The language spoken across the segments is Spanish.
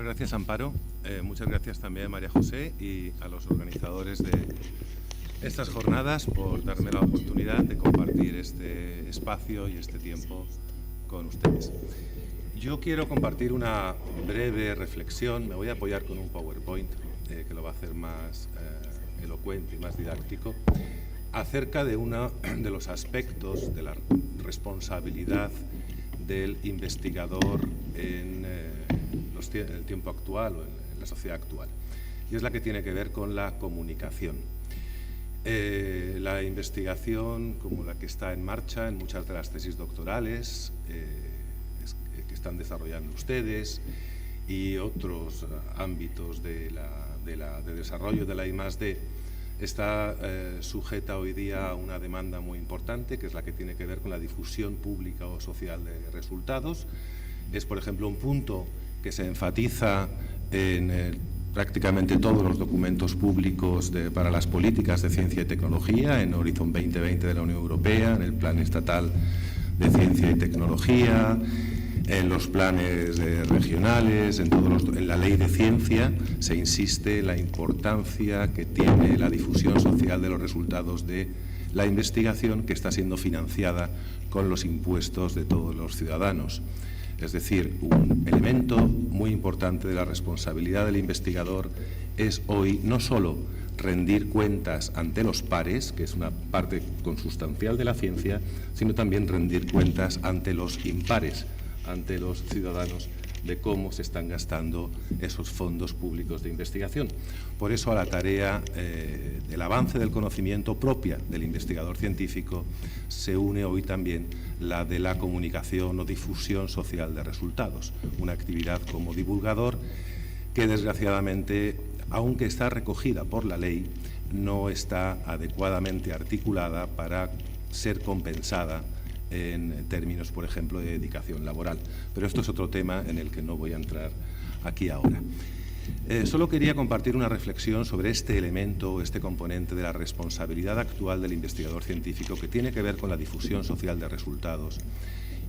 gracias, Amparo. Muchas gracias también a María José y a los organizadores de estas jornadas por darme la oportunidad de compartir este espacio y este tiempo con ustedes. Yo quiero compartir una breve reflexión. Me voy a apoyar con un PowerPoint que lo va a hacer más elocuente y más didáctico, acerca de uno de los aspectos de la responsabilidad del investigador en el tiempo actual o en la sociedad actual, y es la que tiene que ver con la comunicación. La investigación, como la que está en marcha en muchas de las tesis doctorales que están desarrollando ustedes y otros ámbitos de desarrollo de la I+D, está sujeta hoy día a una demanda muy importante, que es la que tiene que ver con la difusión pública o social de resultados. Es, por ejemplo, un punto que se enfatiza en prácticamente todos los documentos públicos para las políticas de ciencia y tecnología, en Horizon 2020 de la Unión Europea, en el Plan Estatal de Ciencia y Tecnología, en los planes regionales, en la Ley de Ciencia. Se insiste en la importancia que tiene la difusión social de los resultados de la investigación, que está siendo financiada con los impuestos de todos los ciudadanos. Es decir, un elemento muy importante de la responsabilidad del investigador es hoy no solo rendir cuentas ante los pares, que es una parte consustancial de la ciencia, sino también rendir cuentas ante los impares, ante los ciudadanos, de cómo se están gastando esos fondos públicos de investigación. Por eso a la tarea del avance del conocimiento propia del investigador científico se une hoy también la de la comunicación o difusión social de resultados, una actividad como divulgador que desgraciadamente, aunque está recogida por la ley, no está adecuadamente articulada para ser compensada en términos, por ejemplo, de dedicación laboral. Pero esto es otro tema en el que no voy a entrar aquí ahora. Solo quería compartir una reflexión sobre este elemento, este componente de la responsabilidad actual del investigador científico, que tiene que ver con la difusión social de resultados.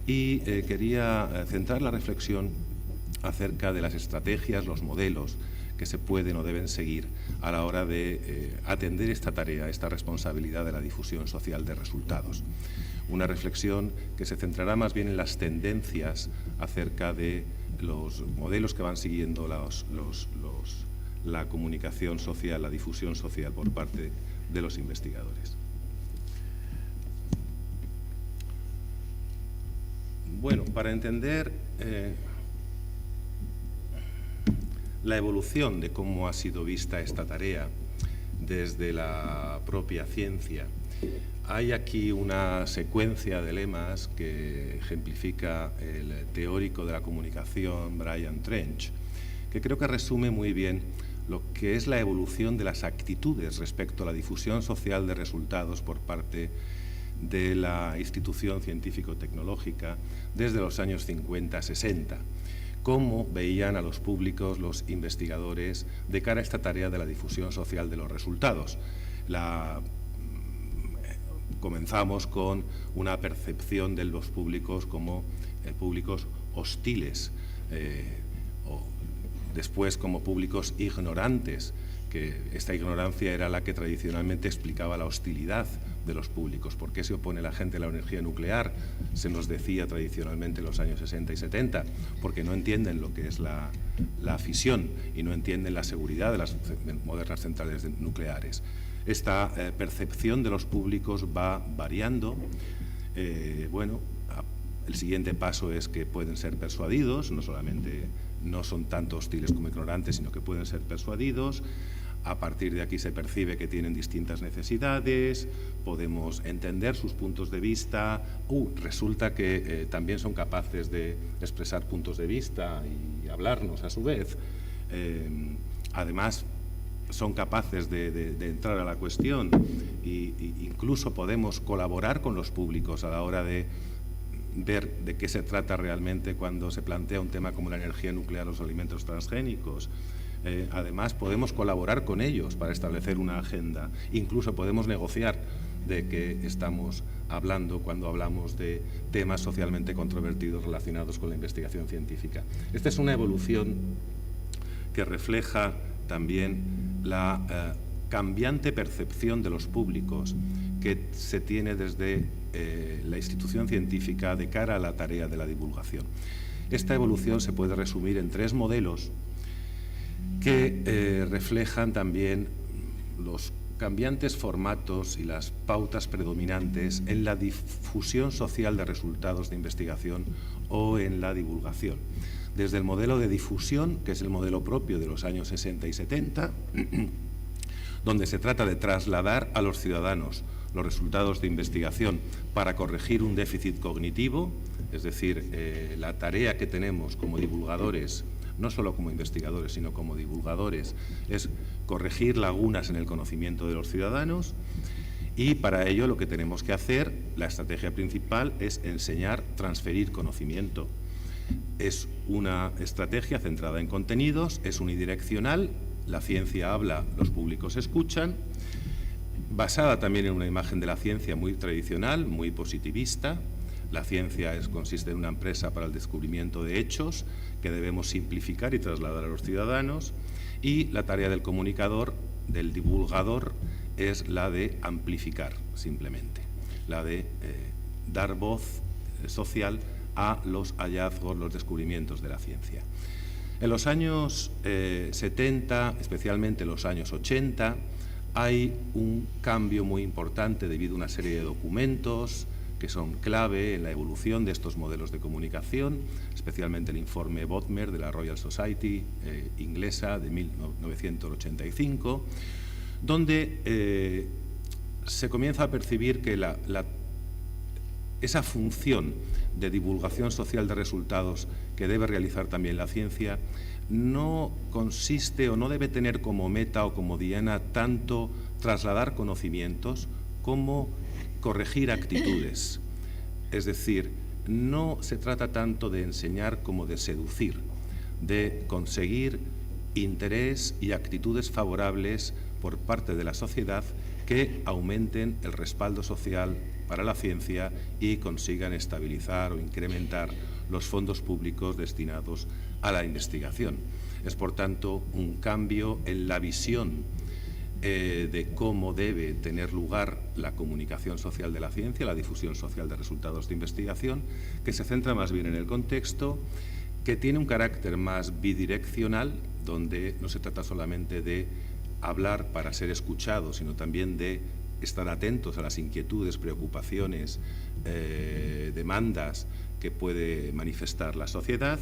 Y quería centrar la reflexión acerca de las estrategias, los modelos que se pueden o deben seguir a la hora de atender esta tarea, esta responsabilidad de la difusión social de resultados. Una reflexión que se centrará más bien en las tendencias acerca de los modelos que van siguiendo la comunicación social, la difusión social por parte de los investigadores. Bueno, para entender la evolución de cómo ha sido vista esta tarea desde la propia ciencia, hay aquí una secuencia de lemas que ejemplifica el teórico de la comunicación Brian Trench, que creo que resume muy bien lo que es la evolución de las actitudes respecto a la difusión social de resultados por parte de la institución científico-tecnológica desde los años 50-60. Cómo veían a los públicos, los investigadores, de cara a esta tarea de la difusión social de los resultados. Comenzamos con una percepción de los públicos como públicos hostiles, o después como públicos ignorantes, que esta ignorancia era la que tradicionalmente explicaba la hostilidad de los públicos. ¿Por qué se opone la gente a la energía nuclear? Se nos decía tradicionalmente en los años 60 y 70, porque no entienden lo que es la fisión y no entienden la seguridad de las modernas centrales nucleares. Esta percepción de los públicos va variando. Bueno, el siguiente paso es que pueden ser persuadidos, no son tanto hostiles como ignorantes, sino que pueden ser persuadidos. A partir de aquí se percibe que tienen distintas necesidades, podemos entender sus puntos de vista. Resulta que también son capaces de expresar puntos de vista y hablarnos a su vez. Además, son capaces de entrar a la cuestión e incluso podemos colaborar con los públicos a la hora de ver de qué se trata realmente cuando se plantea un tema como la energía nuclear o los alimentos transgénicos. Además, podemos colaborar con ellos para establecer una agenda. Incluso podemos negociar de qué estamos hablando cuando hablamos de temas socialmente controvertidos relacionados con la investigación científica. Esta es una evolución que refleja también la cambiante percepción de los públicos que se tiene desde la institución científica de cara a la tarea de la divulgación. Esta evolución se puede resumir en 3 modelos que reflejan también los cambiantes formatos y las pautas predominantes en la difusión social de resultados de investigación o en la divulgación. Desde el modelo de difusión, que es el modelo propio de los años 60 y 70, donde se trata de trasladar a los ciudadanos los resultados de investigación para corregir un déficit cognitivo, es decir, la tarea que tenemos como divulgadores, no solo como investigadores, sino como divulgadores, es corregir lagunas en el conocimiento de los ciudadanos, y para ello lo que tenemos que hacer, la estrategia principal, es enseñar, transferir conocimiento. Es una estrategia centrada en contenidos, es unidireccional, la ciencia habla, los públicos escuchan, basada también en una imagen de la ciencia muy tradicional, muy positivista. La ciencia consiste en una empresa para el descubrimiento de hechos que debemos simplificar y trasladar a los ciudadanos, y la tarea del comunicador, del divulgador, es la de amplificar simplemente, la de dar voz social a los hallazgos, los descubrimientos de la ciencia. En los años 70, especialmente en los años 80, hay un cambio muy importante debido a una serie de documentos que son clave en la evolución de estos modelos de comunicación, especialmente el informe Bodmer de la Royal Society inglesa de 1985, donde se comienza a percibir que esa función de divulgación social de resultados que debe realizar también la ciencia no consiste o no debe tener como meta o como diana tanto trasladar conocimientos como corregir actitudes. Es decir, no se trata tanto de enseñar como de seducir, de conseguir interés y actitudes favorables por parte de la sociedad que aumenten el respaldo social para la ciencia y consigan estabilizar o incrementar los fondos públicos destinados a la investigación. Es, por tanto, un cambio en la visión de cómo debe tener lugar la comunicación social de la ciencia, la difusión social de resultados de investigación, que se centra más bien en el contexto, que tiene un carácter más bidireccional, donde no se trata solamente de hablar para ser escuchados, sino también de estar atentos a las inquietudes, preocupaciones, demandas que puede manifestar la sociedad.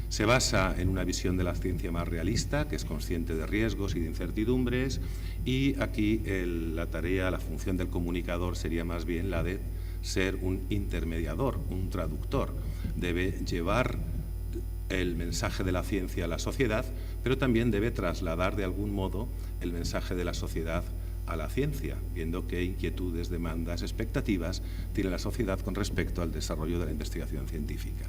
Se basa en una visión de la ciencia más realista, que es consciente de riesgos y de incertidumbres, y aquí la tarea, la función del comunicador sería más bien la de ser un intermediador, un traductor. Debe llevar el mensaje de la ciencia a la sociedad, pero también debe trasladar de algún modo el mensaje de la sociedad a la ciencia, viendo qué inquietudes, demandas, expectativas tiene la sociedad con respecto al desarrollo de la investigación científica.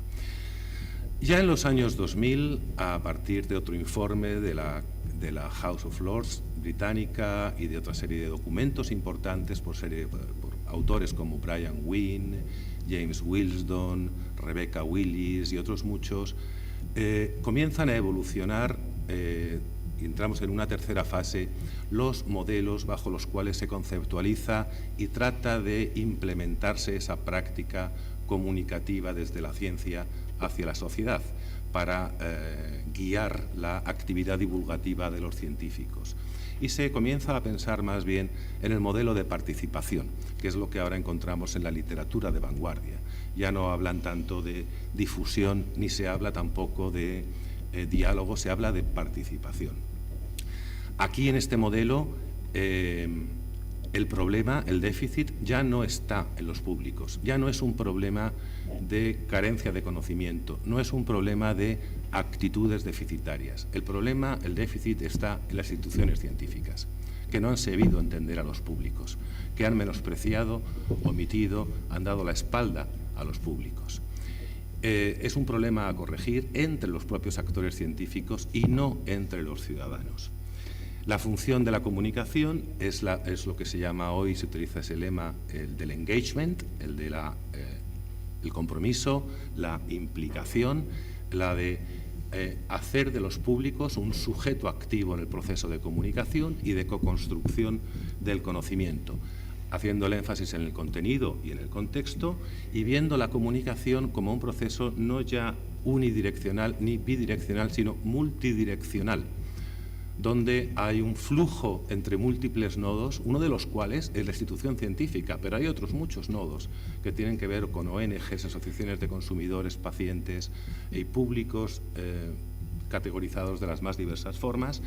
Ya en los años 2000, a partir de otro informe de la House of Lords británica y de otra serie de documentos importantes por autores como Brian Wynne, James Wilsdon, Rebecca Willis y otros muchos, comienzan a evolucionar, y entramos en una tercera fase, los modelos bajo los cuales se conceptualiza y trata de implementarse esa práctica comunicativa desde la ciencia hacia la sociedad para guiar la actividad divulgativa de los científicos. Y se comienza a pensar más bien en el modelo de participación, que es lo que ahora encontramos en la literatura de vanguardia. Ya no hablan tanto de difusión, ni se habla tampoco de diálogo, se habla de participación. Aquí en este modelo el problema, el déficit, ya no está en los públicos, ya no es un problema de carencia de conocimiento, no es un problema de actitudes deficitarias. El problema, el déficit, está en las instituciones científicas, que no han sabido entender a los públicos, que han menospreciado, omitido, han dado la espalda a los públicos. Es un problema a corregir entre los propios actores científicos y no entre los ciudadanos. La función de la comunicación es lo que se llama hoy, se utiliza ese lema, el del engagement, el compromiso, la implicación, la de hacer de los públicos un sujeto activo en el proceso de comunicación y de coconstrucción del conocimiento, haciendo el énfasis en el contenido y en el contexto y viendo la comunicación como un proceso no ya unidireccional ni bidireccional, sino multidireccional, donde hay un flujo entre múltiples nodos, uno de los cuales es la institución científica, pero hay otros muchos nodos que tienen que ver con ONGs, asociaciones de consumidores, pacientes y públicos categorizados de las más diversas formas.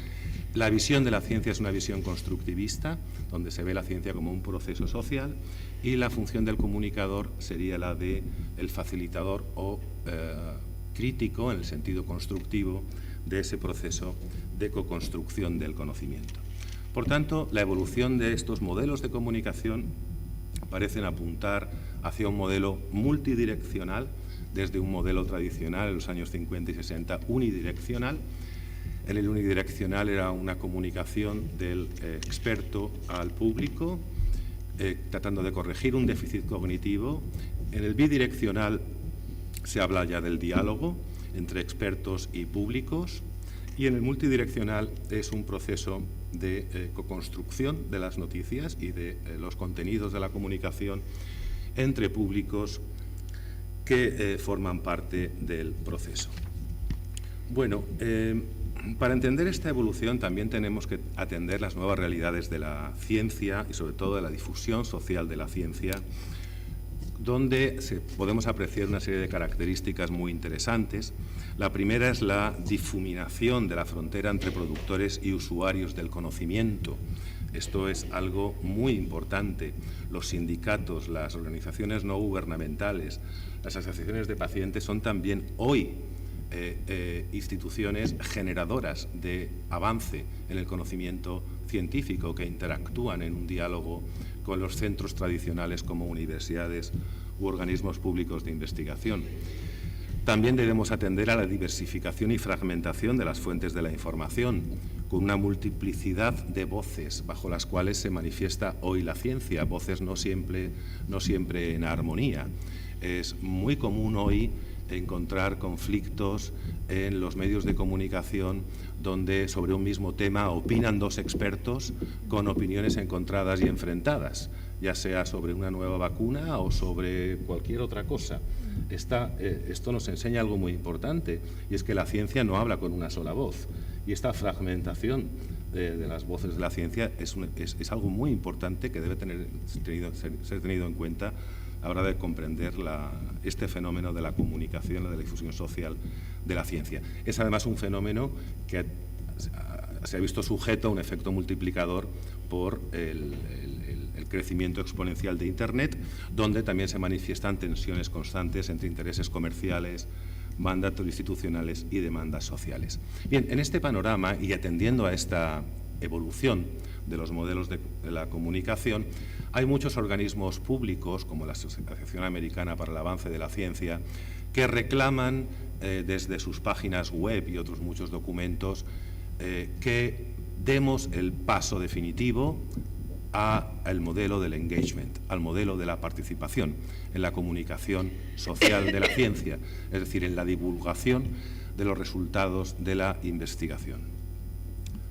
La visión de la ciencia es una visión constructivista, donde se ve la ciencia como un proceso social, y la función del comunicador sería la de el facilitador o crítico, en el sentido constructivo, de ese proceso de coconstrucción del conocimiento. Por tanto, la evolución de estos modelos de comunicación parecen apuntar hacia un modelo multidireccional, desde un modelo tradicional en los años 50 y 60 unidireccional. En el unidireccional era una comunicación del experto al público, tratando de corregir un déficit cognitivo. En el bidireccional se habla ya del diálogo entre expertos y públicos, y en el multidireccional es un proceso de coconstrucción de las noticias y de los contenidos de la comunicación entre públicos que forman parte del proceso. Bueno, para entender esta evolución también tenemos que atender las nuevas realidades de la ciencia y sobre todo de la difusión social de la ciencia, donde podemos apreciar una serie de características muy interesantes. La primera es la difuminación de la frontera entre productores y usuarios del conocimiento. Esto es algo muy importante. Los sindicatos, las organizaciones no gubernamentales, las asociaciones de pacientes son también hoy instituciones generadoras de avance en el conocimiento científico, que interactúan en un diálogo con los centros tradicionales como universidades u organismos públicos de investigación. También debemos atender a la diversificación y fragmentación de las fuentes de la información, con una multiplicidad de voces bajo las cuales se manifiesta hoy la ciencia, voces no siempre en armonía. Es muy común hoy encontrar conflictos en los medios de comunicación donde sobre un mismo tema opinan dos expertos con opiniones encontradas y enfrentadas, ya sea sobre una nueva vacuna o sobre cualquier otra cosa. Esto nos enseña algo muy importante, y es que la ciencia no habla con una sola voz, y esta fragmentación de las voces de la ciencia es algo muy importante que debe ser tenido en cuenta a la hora de comprender este fenómeno de la comunicación, de la difusión social de la ciencia. Es además un fenómeno que se ha visto sujeto a un efecto multiplicador por el crecimiento exponencial de Internet, donde también se manifiestan tensiones constantes entre intereses comerciales, mandatos institucionales y demandas sociales. Bien, en este panorama y atendiendo a esta evolución de los modelos de la comunicación, hay muchos organismos públicos, como la Asociación Americana para el Avance de la Ciencia, que reclaman desde sus páginas web y otros muchos documentos que demos el paso definitivo al modelo del engagement, al modelo de la participación en la comunicación social de la ciencia, es decir, en la divulgación de los resultados de la investigación.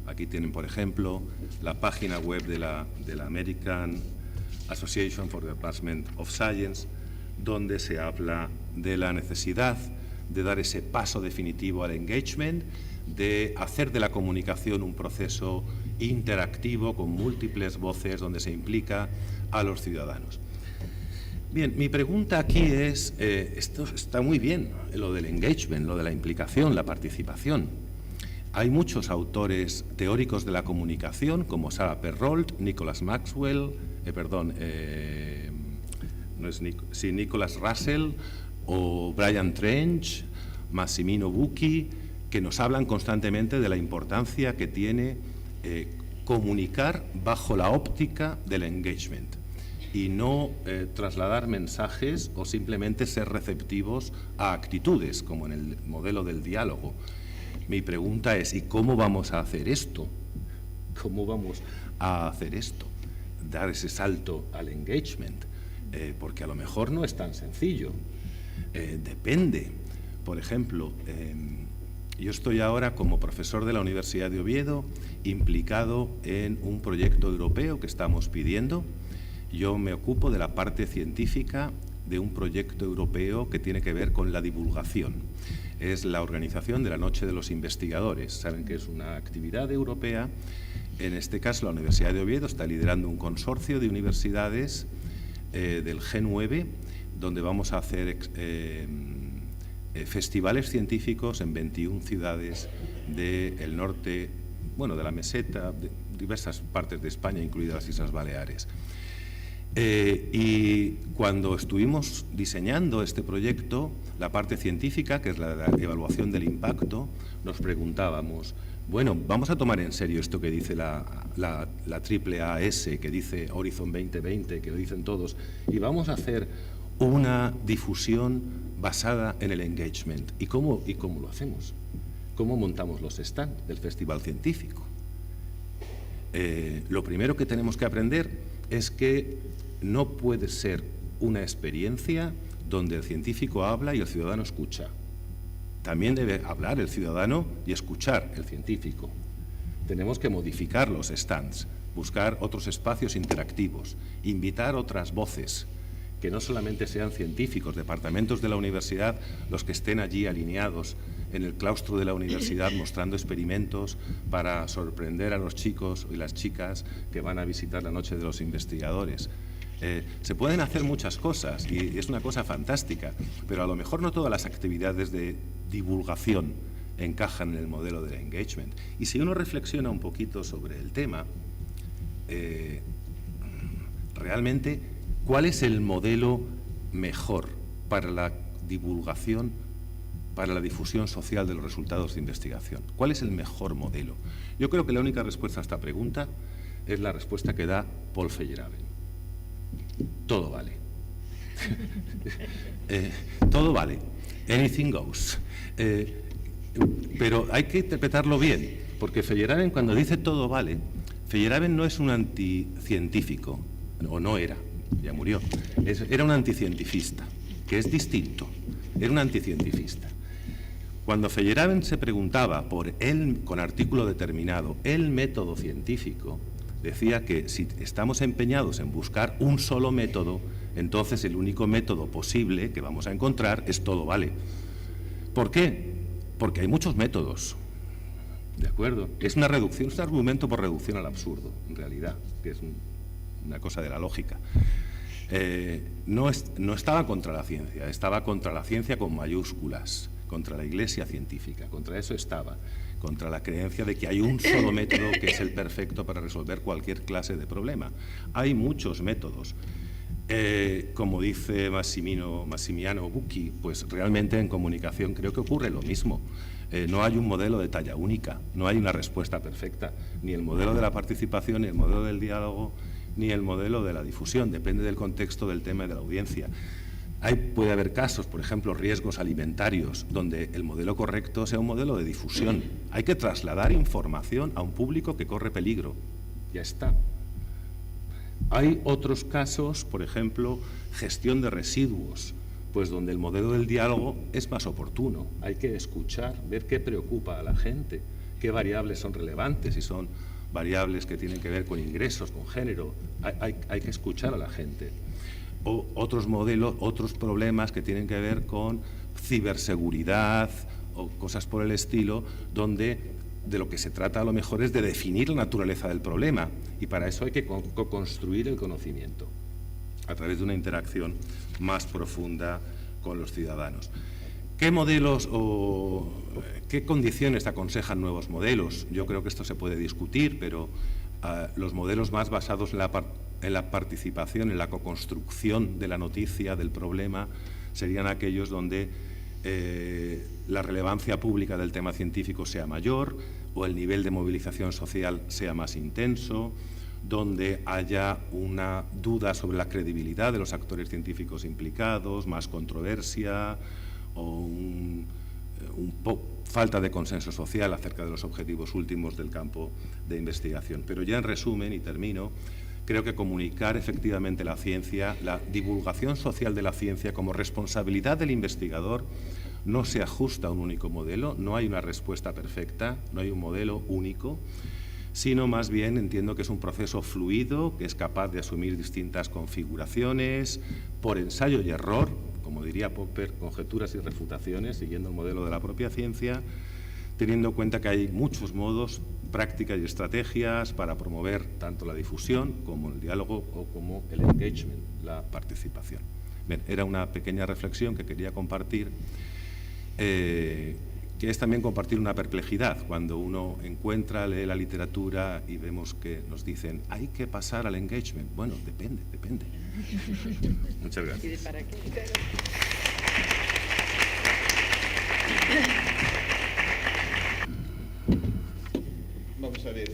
Aquí tienen, por ejemplo, la página web de la American Association for the Advancement of Science, donde se habla de la necesidad de dar ese paso definitivo al engagement, de hacer de la comunicación un proceso interactivo con múltiples voces donde se implica a los ciudadanos. Bien, mi pregunta aquí es, esto está muy bien, lo del engagement, lo de la implicación, la participación. Hay muchos autores teóricos de la comunicación, como Sarah Perrault, Nicholas Maxwell, Nicholas Russell o Brian Trench, Massimino Bucchi, que nos hablan constantemente de la importancia que tiene comunicar bajo la óptica del engagement y no trasladar mensajes o simplemente ser receptivos a actitudes, como en el modelo del diálogo. Mi pregunta es, ¿y cómo vamos a hacer esto? ¿Cómo vamos a hacer esto? Dar ese salto al engagement, porque a lo mejor no es tan sencillo. Depende. Por ejemplo, Yo estoy ahora como profesor de la Universidad de Oviedo, implicado en un proyecto europeo que estamos pidiendo. Yo me ocupo de la parte científica de un proyecto europeo que tiene que ver con la divulgación. Es la organización de la Noche de los Investigadores. Saben que es una actividad europea. En este caso, la Universidad de Oviedo está liderando un consorcio de universidades del G9, donde vamos a hacer festivales científicos en 21 ciudades del norte, bueno, de la meseta, de diversas partes de España, incluidas las Islas Baleares. Y cuando estuvimos diseñando este proyecto, la parte científica, que es la evaluación del impacto, nos preguntábamos, bueno, vamos a tomar en serio esto que dice la AAAS, que dice Horizon 2020, que lo dicen todos, y vamos a hacer una difusión basada en el engagement. ¿Y cómo lo hacemos? ¿Cómo montamos los stands del Festival Científico? Lo primero que tenemos que aprender es que no puede ser una experiencia donde el científico habla y el ciudadano escucha. También debe hablar el ciudadano y escuchar el científico. Tenemos que modificar los stands, buscar otros espacios interactivos, invitar otras voces, que no solamente sean científicos, departamentos de la universidad, los que estén allí alineados en el claustro de la universidad mostrando experimentos para sorprender a los chicos y las chicas que van a visitar la Noche de los Investigadores. Se pueden hacer muchas cosas y es una cosa fantástica, pero a lo mejor no todas las actividades de divulgación encajan en el modelo del engagement. Y si uno reflexiona un poquito sobre el tema, realmente, ¿cuál es el modelo mejor para la divulgación, para la difusión social de los resultados de investigación? ¿Cuál es el mejor modelo? Yo creo que la única respuesta a esta pregunta es la respuesta que da Paul Feyerabend. Todo vale. Todo vale. Anything goes. Pero hay que interpretarlo bien, porque Feyerabend, cuando dice todo vale, Feyerabend no es un anticientífico, o no era, ya murió, era un anticientifista, que es distinto, era un anticientifista. Cuando Feyerabend se preguntaba por él, con artículo determinado, el método científico, decía que si estamos empeñados en buscar un solo método, entonces el único método posible que vamos a encontrar es todo vale. ¿Por qué? Porque hay muchos métodos, ¿de acuerdo? Es una reducción, es un argumento por reducción al absurdo, en realidad, que es una cosa de la lógica. No estaba contra la ciencia, estaba contra la ciencia con mayúsculas, contra la Iglesia científica, contra eso estaba, contra la creencia de que hay un solo método que es el perfecto para resolver cualquier clase de problema. Hay muchos métodos. Como dice Massimiliano Bucchi, pues realmente en comunicación creo que ocurre lo mismo. No hay un modelo de talla única, no hay una respuesta perfecta, ni el modelo de la participación, ni el modelo del diálogo, ni el modelo de la difusión, depende del contexto del tema y de la audiencia. Puede haber casos, por ejemplo, riesgos alimentarios, donde el modelo correcto sea un modelo de difusión. Hay que trasladar información a un público que corre peligro. Ya está. Hay otros casos, por ejemplo, gestión de residuos, pues donde el modelo del diálogo es más oportuno. Hay que escuchar, ver qué preocupa a la gente, qué variables son relevantes, si son variables que tienen que ver con ingresos, con género. Hay que escuchar a la gente. O otros modelos, otros problemas que tienen que ver con ciberseguridad o cosas por el estilo, donde de lo que se trata a lo mejor es de definir la naturaleza del problema, y para eso hay que construir el conocimiento a través de una interacción más profunda con los ciudadanos. ¿Qué modelos o qué condiciones aconsejan nuevos modelos? Yo creo que esto se puede discutir, pero los modelos más basados en la participación, en la coconstrucción de la noticia, del problema, serían aquellos donde la relevancia pública del tema científico sea mayor o el nivel de movilización social sea más intenso, donde haya una duda sobre la credibilidad de los actores científicos implicados, más controversia o falta de consenso social acerca de los objetivos últimos del campo de investigación. Pero ya en resumen, y termino, creo que comunicar efectivamente la ciencia, la divulgación social de la ciencia como responsabilidad del investigador, no se ajusta a un único modelo, no hay una respuesta perfecta, no hay un modelo único, sino más bien entiendo que es un proceso fluido, que es capaz de asumir distintas configuraciones, por ensayo y error, como diría Popper, conjeturas y refutaciones, siguiendo el modelo de la propia ciencia, teniendo en cuenta que hay muchos modos, prácticas y estrategias para promover tanto la difusión como el diálogo o como el engagement, la participación. Bien, era una pequeña reflexión que quería compartir, que es también compartir una perplejidad cuando uno encuentra, lee la literatura y vemos que nos dicen hay que pasar al engagement. Bueno, depende. Muchas gracias. ¿Y de para qué? Vamos a ver,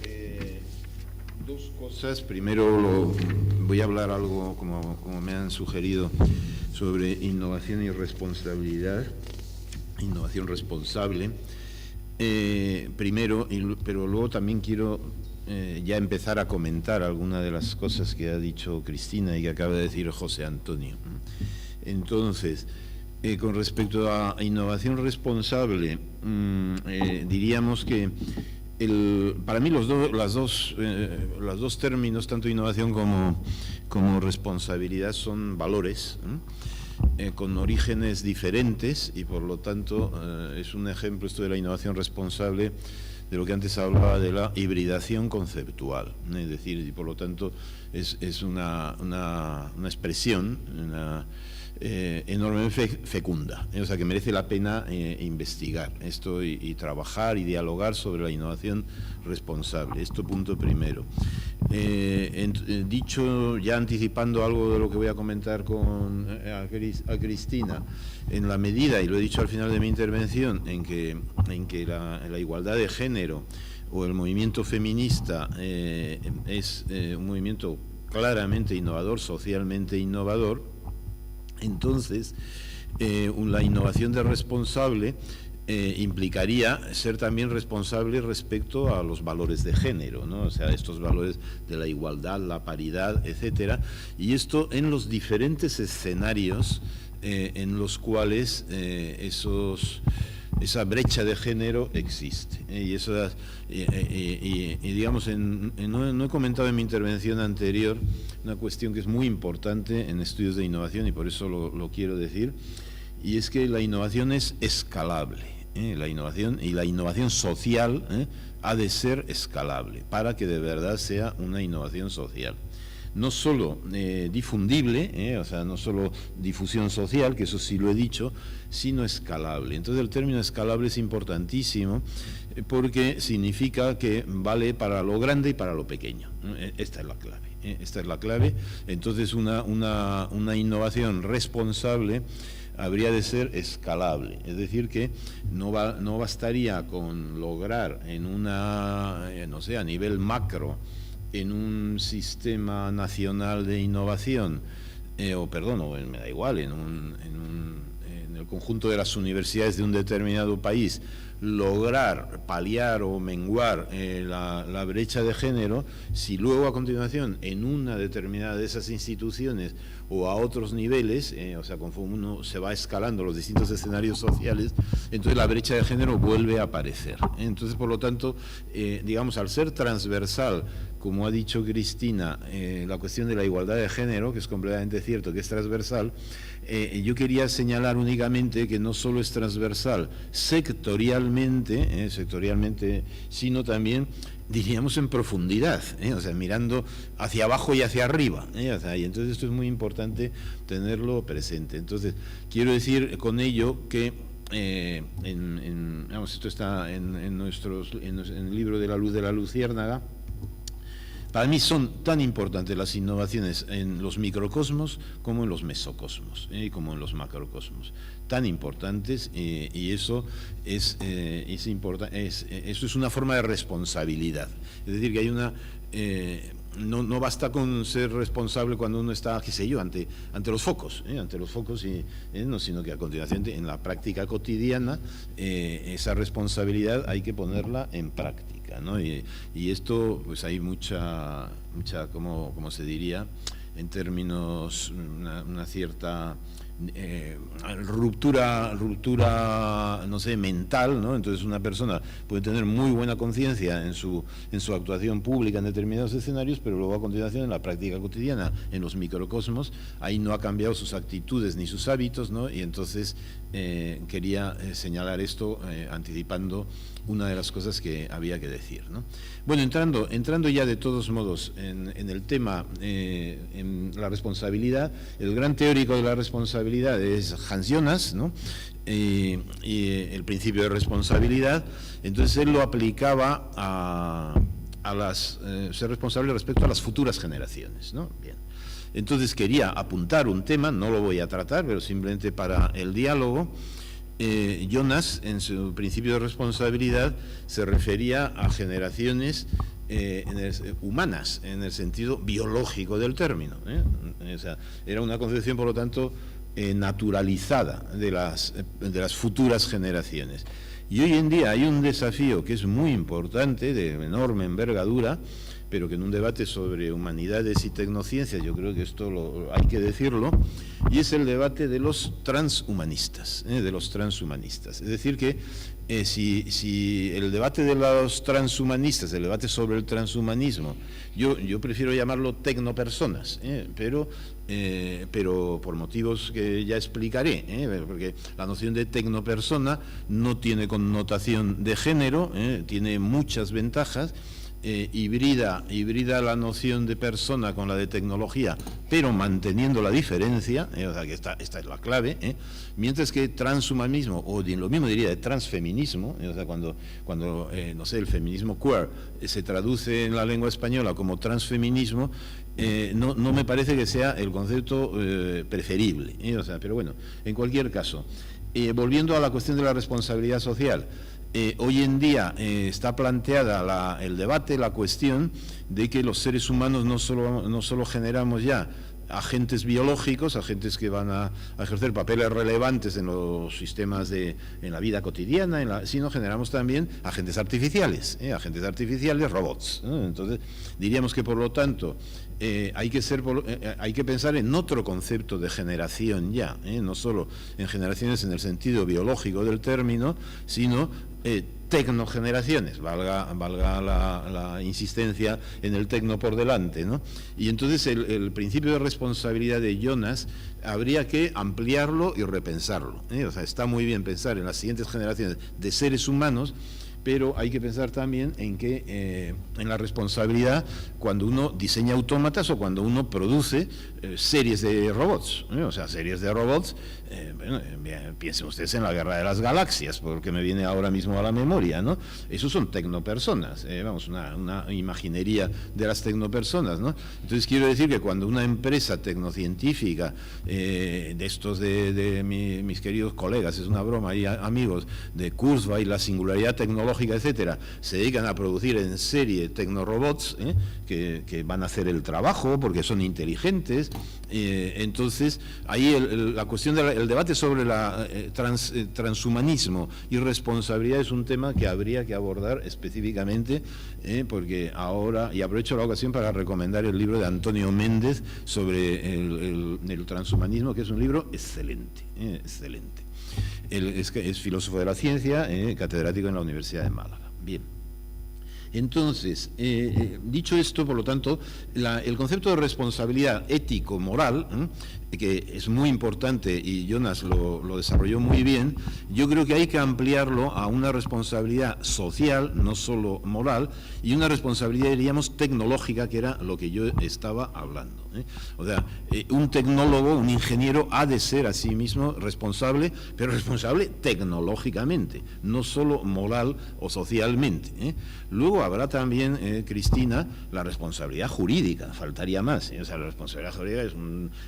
dos cosas. Primero voy a hablar algo, como me han sugerido, sobre innovación y responsabilidad, innovación responsable. Primero, pero luego también quiero ya empezar a comentar algunas de las cosas que ha dicho Cristina y que acaba de decir José Antonio. Entonces, con respecto a innovación responsable, diríamos que para mí los dos términos, tanto innovación como responsabilidad, son valores con orígenes diferentes y por lo tanto es un ejemplo esto de la innovación responsable de lo que antes hablaba de la hibridación conceptual, es decir, y por lo tanto es una expresión enormemente fecunda, o sea que merece la pena investigar esto y trabajar y dialogar sobre la innovación responsable. Esto punto primero. Dicho, ya anticipando algo de lo que voy a comentar a Cristina, en la medida, y lo he dicho al final de mi intervención, en que la igualdad de género o el movimiento feminista es un movimiento claramente innovador, socialmente innovador, entonces la innovación de responsable implicaría ser también responsable respecto a los valores de género, ¿no? O sea, estos valores de la igualdad, la paridad, etcétera, y esto en los diferentes escenarios en los cuales esa brecha de género existe. Y digamos, no he comentado en mi intervención anterior una cuestión que es muy importante en estudios de innovación y por eso lo quiero decir, y es que la innovación es escalable. La innovación social ha de ser escalable para que de verdad sea una innovación social. No solo difundible, o sea, no solo difusión social, que eso sí lo he dicho, sino escalable. Entonces el término escalable es importantísimo porque significa que vale para lo grande y para lo pequeño. Esta es la clave. Esta es la clave. Entonces una innovación responsable habría de ser escalable, es decir que no bastaría con lograr en no sé, a nivel macro, en un sistema nacional de innovación, me da igual, en el conjunto de las universidades de un determinado país, lograr paliar o menguar la brecha de género, si luego a continuación en una determinada de esas instituciones o a otros niveles, o sea, conforme uno se va escalando los distintos escenarios sociales, entonces la brecha de género vuelve a aparecer. Entonces, por lo tanto, digamos, al ser transversal, como ha dicho Cristina, la cuestión de la igualdad de género, que es completamente cierto que es transversal, yo quería señalar únicamente que no solo es transversal sectorialmente, sino también, diríamos, en profundidad, o sea, mirando hacia abajo y hacia arriba, o sea, y entonces esto es muy importante tenerlo presente. Entonces, quiero decir con ello que esto está en el libro de La luz de la luciérnaga. Para mí son tan importantes las innovaciones en los microcosmos como en los mesocosmos, como en los macrocosmos. Tan importantes, y eso es una forma de responsabilidad. Es decir, que hay una... No basta con ser responsable cuando uno está, qué sé yo, ante los focos, sino que a continuación en la práctica cotidiana esa responsabilidad hay que ponerla en práctica, ¿no? Y esto, pues hay mucha como se diría, en términos, una cierta ruptura, no sé, mental, ¿no? Entonces una persona puede tener muy buena conciencia en su actuación pública en determinados escenarios, pero luego a continuación en la práctica cotidiana, en los microcosmos, ahí no ha cambiado sus actitudes ni sus hábitos, ¿no? Y entonces quería señalar esto anticipando una de las cosas que había que decir, ¿no? Bueno, entrando ya de todos modos en el tema, en la responsabilidad, el gran teórico de la responsabilidad es Hans Jonas, ¿no? Y el principio de responsabilidad, entonces él lo aplicaba a ser responsable respecto a las futuras generaciones, ¿no? Bien. Entonces quería apuntar un tema, no lo voy a tratar, pero simplemente para el diálogo. Jonas, en su principio de responsabilidad, se refería a generaciones humanas, en el sentido biológico del término, ¿eh? O sea, era una concepción, por lo tanto, naturalizada de las futuras generaciones. Y hoy en día hay un desafío que es muy importante, de enorme envergadura, pero que en un debate sobre humanidades y tecnociencias, yo creo que esto hay que decirlo, y es el debate de los transhumanistas, Es decir, que si el debate de los transhumanistas, el debate sobre el transhumanismo, yo prefiero llamarlo tecnopersonas, pero por motivos que ya explicaré, porque la noción de tecnopersona no tiene connotación de género, tiene muchas ventajas. Hibrida la noción de persona con la de tecnología, pero manteniendo la diferencia, o sea que esta es la clave, mientras que transhumanismo, o lo mismo diría de transfeminismo, o sea, cuando no sé, el feminismo queer se traduce en la lengua española como transfeminismo, no me parece que sea el concepto preferible, o sea, pero bueno, en cualquier caso, volviendo a la cuestión de la responsabilidad social, hoy en día está planteada el debate, la cuestión de que los seres humanos no solo generamos ya agentes biológicos, agentes que van a ejercer papeles relevantes en los sistemas en la vida cotidiana, sino generamos también agentes artificiales, robots, ¿no? Entonces, diríamos que por lo tanto hay que pensar en otro concepto de generación ya, no solo en generaciones en el sentido biológico del término, sino tecnogeneraciones, valga la insistencia en el tecno por delante, ¿no? Y entonces el principio de responsabilidad de Jonas habría que ampliarlo y repensarlo, O sea, está muy bien pensar en las siguientes generaciones de seres humanos, pero hay que pensar también en la responsabilidad cuando uno diseña autómatas o cuando uno produce series de robots, o sea, series de robots. Piensen ustedes en la Guerra de las Galaxias, porque me viene ahora mismo a la memoria, ¿no? Esos son tecnopersonas, una imaginería de las tecnopersonas, ¿no? Entonces quiero decir que cuando una empresa tecnocientífica de estos de mis queridos colegas, es una broma, y amigos de Kurzweil, la singularidad tecnológica, etcétera, se dedican a producir en serie tecnorobots que van a hacer el trabajo porque son inteligentes, entonces ahí la cuestión del debate sobre transhumanismo y responsabilidad es un tema que habría que abordar específicamente, porque ahora, y aprovecho la ocasión para recomendar el libro de Antonio Méndez sobre el transhumanismo, que es un libro excelente, excelente. Él es filósofo de la ciencia, catedrático en la Universidad de Málaga. Bien. Entonces, dicho esto, por lo tanto, el concepto de responsabilidad ético-moral, que es muy importante y Jonas lo desarrolló muy bien, yo creo que hay que ampliarlo a una responsabilidad social, no solo moral, y una responsabilidad, diríamos, tecnológica, que era lo que yo estaba hablando. O sea, un tecnólogo, un ingeniero, ha de ser a sí mismo responsable, pero responsable tecnológicamente, no solo moral o socialmente. Luego habrá también, Cristina, la responsabilidad jurídica, faltaría más. O sea, la responsabilidad jurídica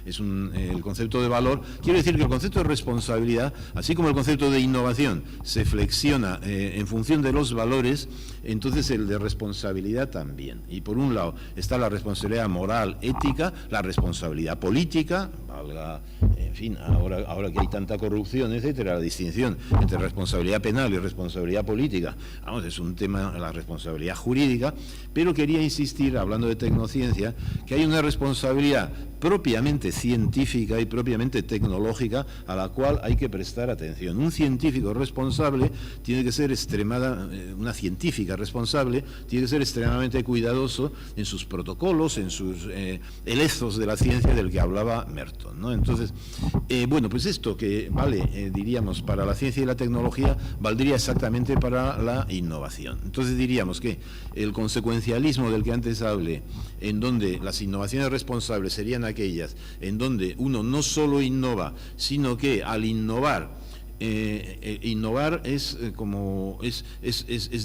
es el concepto de valor. Quiero decir que el concepto de responsabilidad, así como el concepto de innovación, se flexiona en función de los valores, entonces el de responsabilidad también. Y por un lado está la responsabilidad moral, ética, la responsabilidad política, valga, en fin, ahora que hay tanta corrupción, etcétera, la distinción entre responsabilidad penal y responsabilidad política, vamos, es un tema, la responsabilidad jurídica, pero quería insistir, hablando de tecnociencia, que hay una responsabilidad propiamente científica y propiamente tecnológica a la cual hay que prestar atención. Un científico responsable tiene que ser una científica responsable tiene que ser extremadamente cuidadoso en sus protocolos, en sus el ethos de la ciencia del que hablaba Merton, ¿no? Entonces, bueno, pues esto que vale, diríamos, para la ciencia y la tecnología, valdría exactamente para la innovación. Entonces diríamos que el consecuencialismo del que antes hablé, en donde las innovaciones responsables serían aquellas en donde uno no solo innova, sino que al innovar, innovar es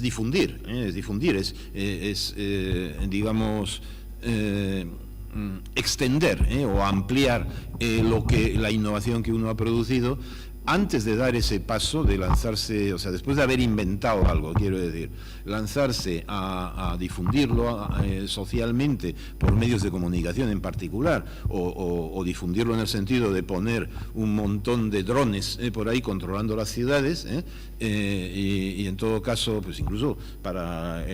difundir, digamos, extender o ampliar la innovación que uno ha producido, antes de dar ese paso de lanzarse, o sea, después de haber inventado algo, quiero decir, lanzarse a difundirlo socialmente por medios de comunicación en particular, o difundirlo en el sentido de poner un montón de drones por ahí controlando las ciudades, y en todo caso, pues incluso para,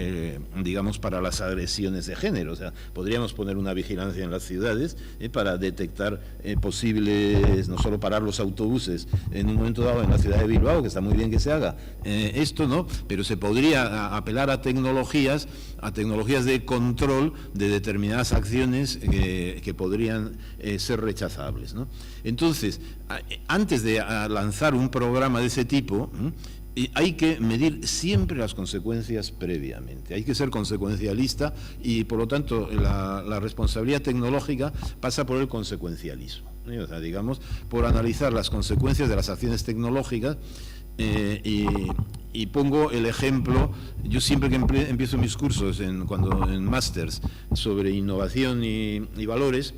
digamos, para las agresiones de género. O sea, podríamos poner una vigilancia en las ciudades para detectar posibles, no solo parar los autobuses en un momento dado en la ciudad de Bilbao, que está muy bien que se haga esto, ¿no? Pero se podría apelar a tecnologías de control de determinadas acciones que podrían ser rechazables, ¿no? Entonces, antes de lanzar un programa de ese tipo, hay que medir siempre las consecuencias previamente, hay que ser consecuencialista y por lo tanto la responsabilidad tecnológica pasa por el consecuencialismo, o sea, digamos, por analizar las consecuencias de las acciones tecnológicas. Y pongo el ejemplo, yo siempre que empiezo mis cursos en másters sobre innovación y valores,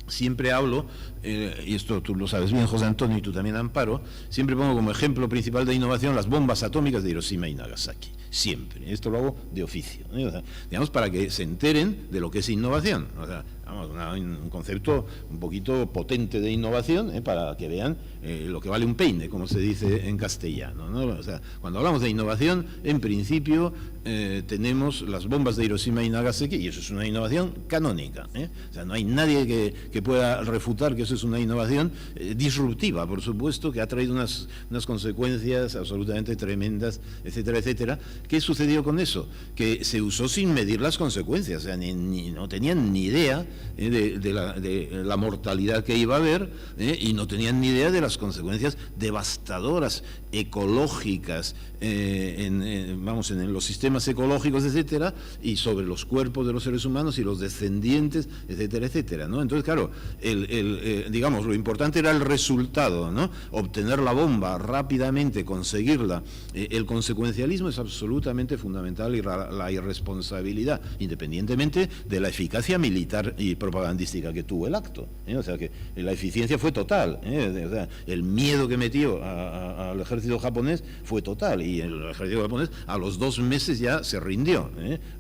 siempre hablo, y esto tú lo sabes bien, José Antonio, y tú también, Amparo, siempre pongo como ejemplo principal de innovación las bombas atómicas de Hiroshima y Nagasaki, siempre. Esto lo hago de oficio, o sea, digamos, para que se enteren de lo que es innovación. O sea, vamos, un concepto un poquito potente de innovación, para que vean lo que vale un peine, como se dice en castellano, ¿no? O sea, cuando hablamos de innovación, en principio tenemos las bombas de Hiroshima y Nagasaki, y eso es una innovación canónica, O sea, no hay nadie que pueda refutar que eso es una innovación disruptiva, por supuesto, que ha traído unas consecuencias absolutamente tremendas, etcétera, etcétera. ¿Qué sucedió con eso? Que se usó sin medir las consecuencias, o sea, no tenían ni idea de la mortalidad que iba a haber, y no tenían ni idea de las consecuencias devastadoras, ecológicas, en los sistemas ecológicos, etcétera, y sobre los cuerpos de los seres humanos y los descendientes, etcétera, etcétera, ¿no? Entonces, claro, digamos, lo importante era el resultado, ¿no? Obtener la bomba rápidamente, conseguirla. El consecuencialismo es absolutamente fundamental, y la irresponsabilidad, independientemente de la eficacia militar y propagandística que tuvo el acto, O sea, que la eficiencia fue total, O sea, el miedo que metió al ejército japonés fue total, y el ejército japonés a los 2 meses ya se rindió,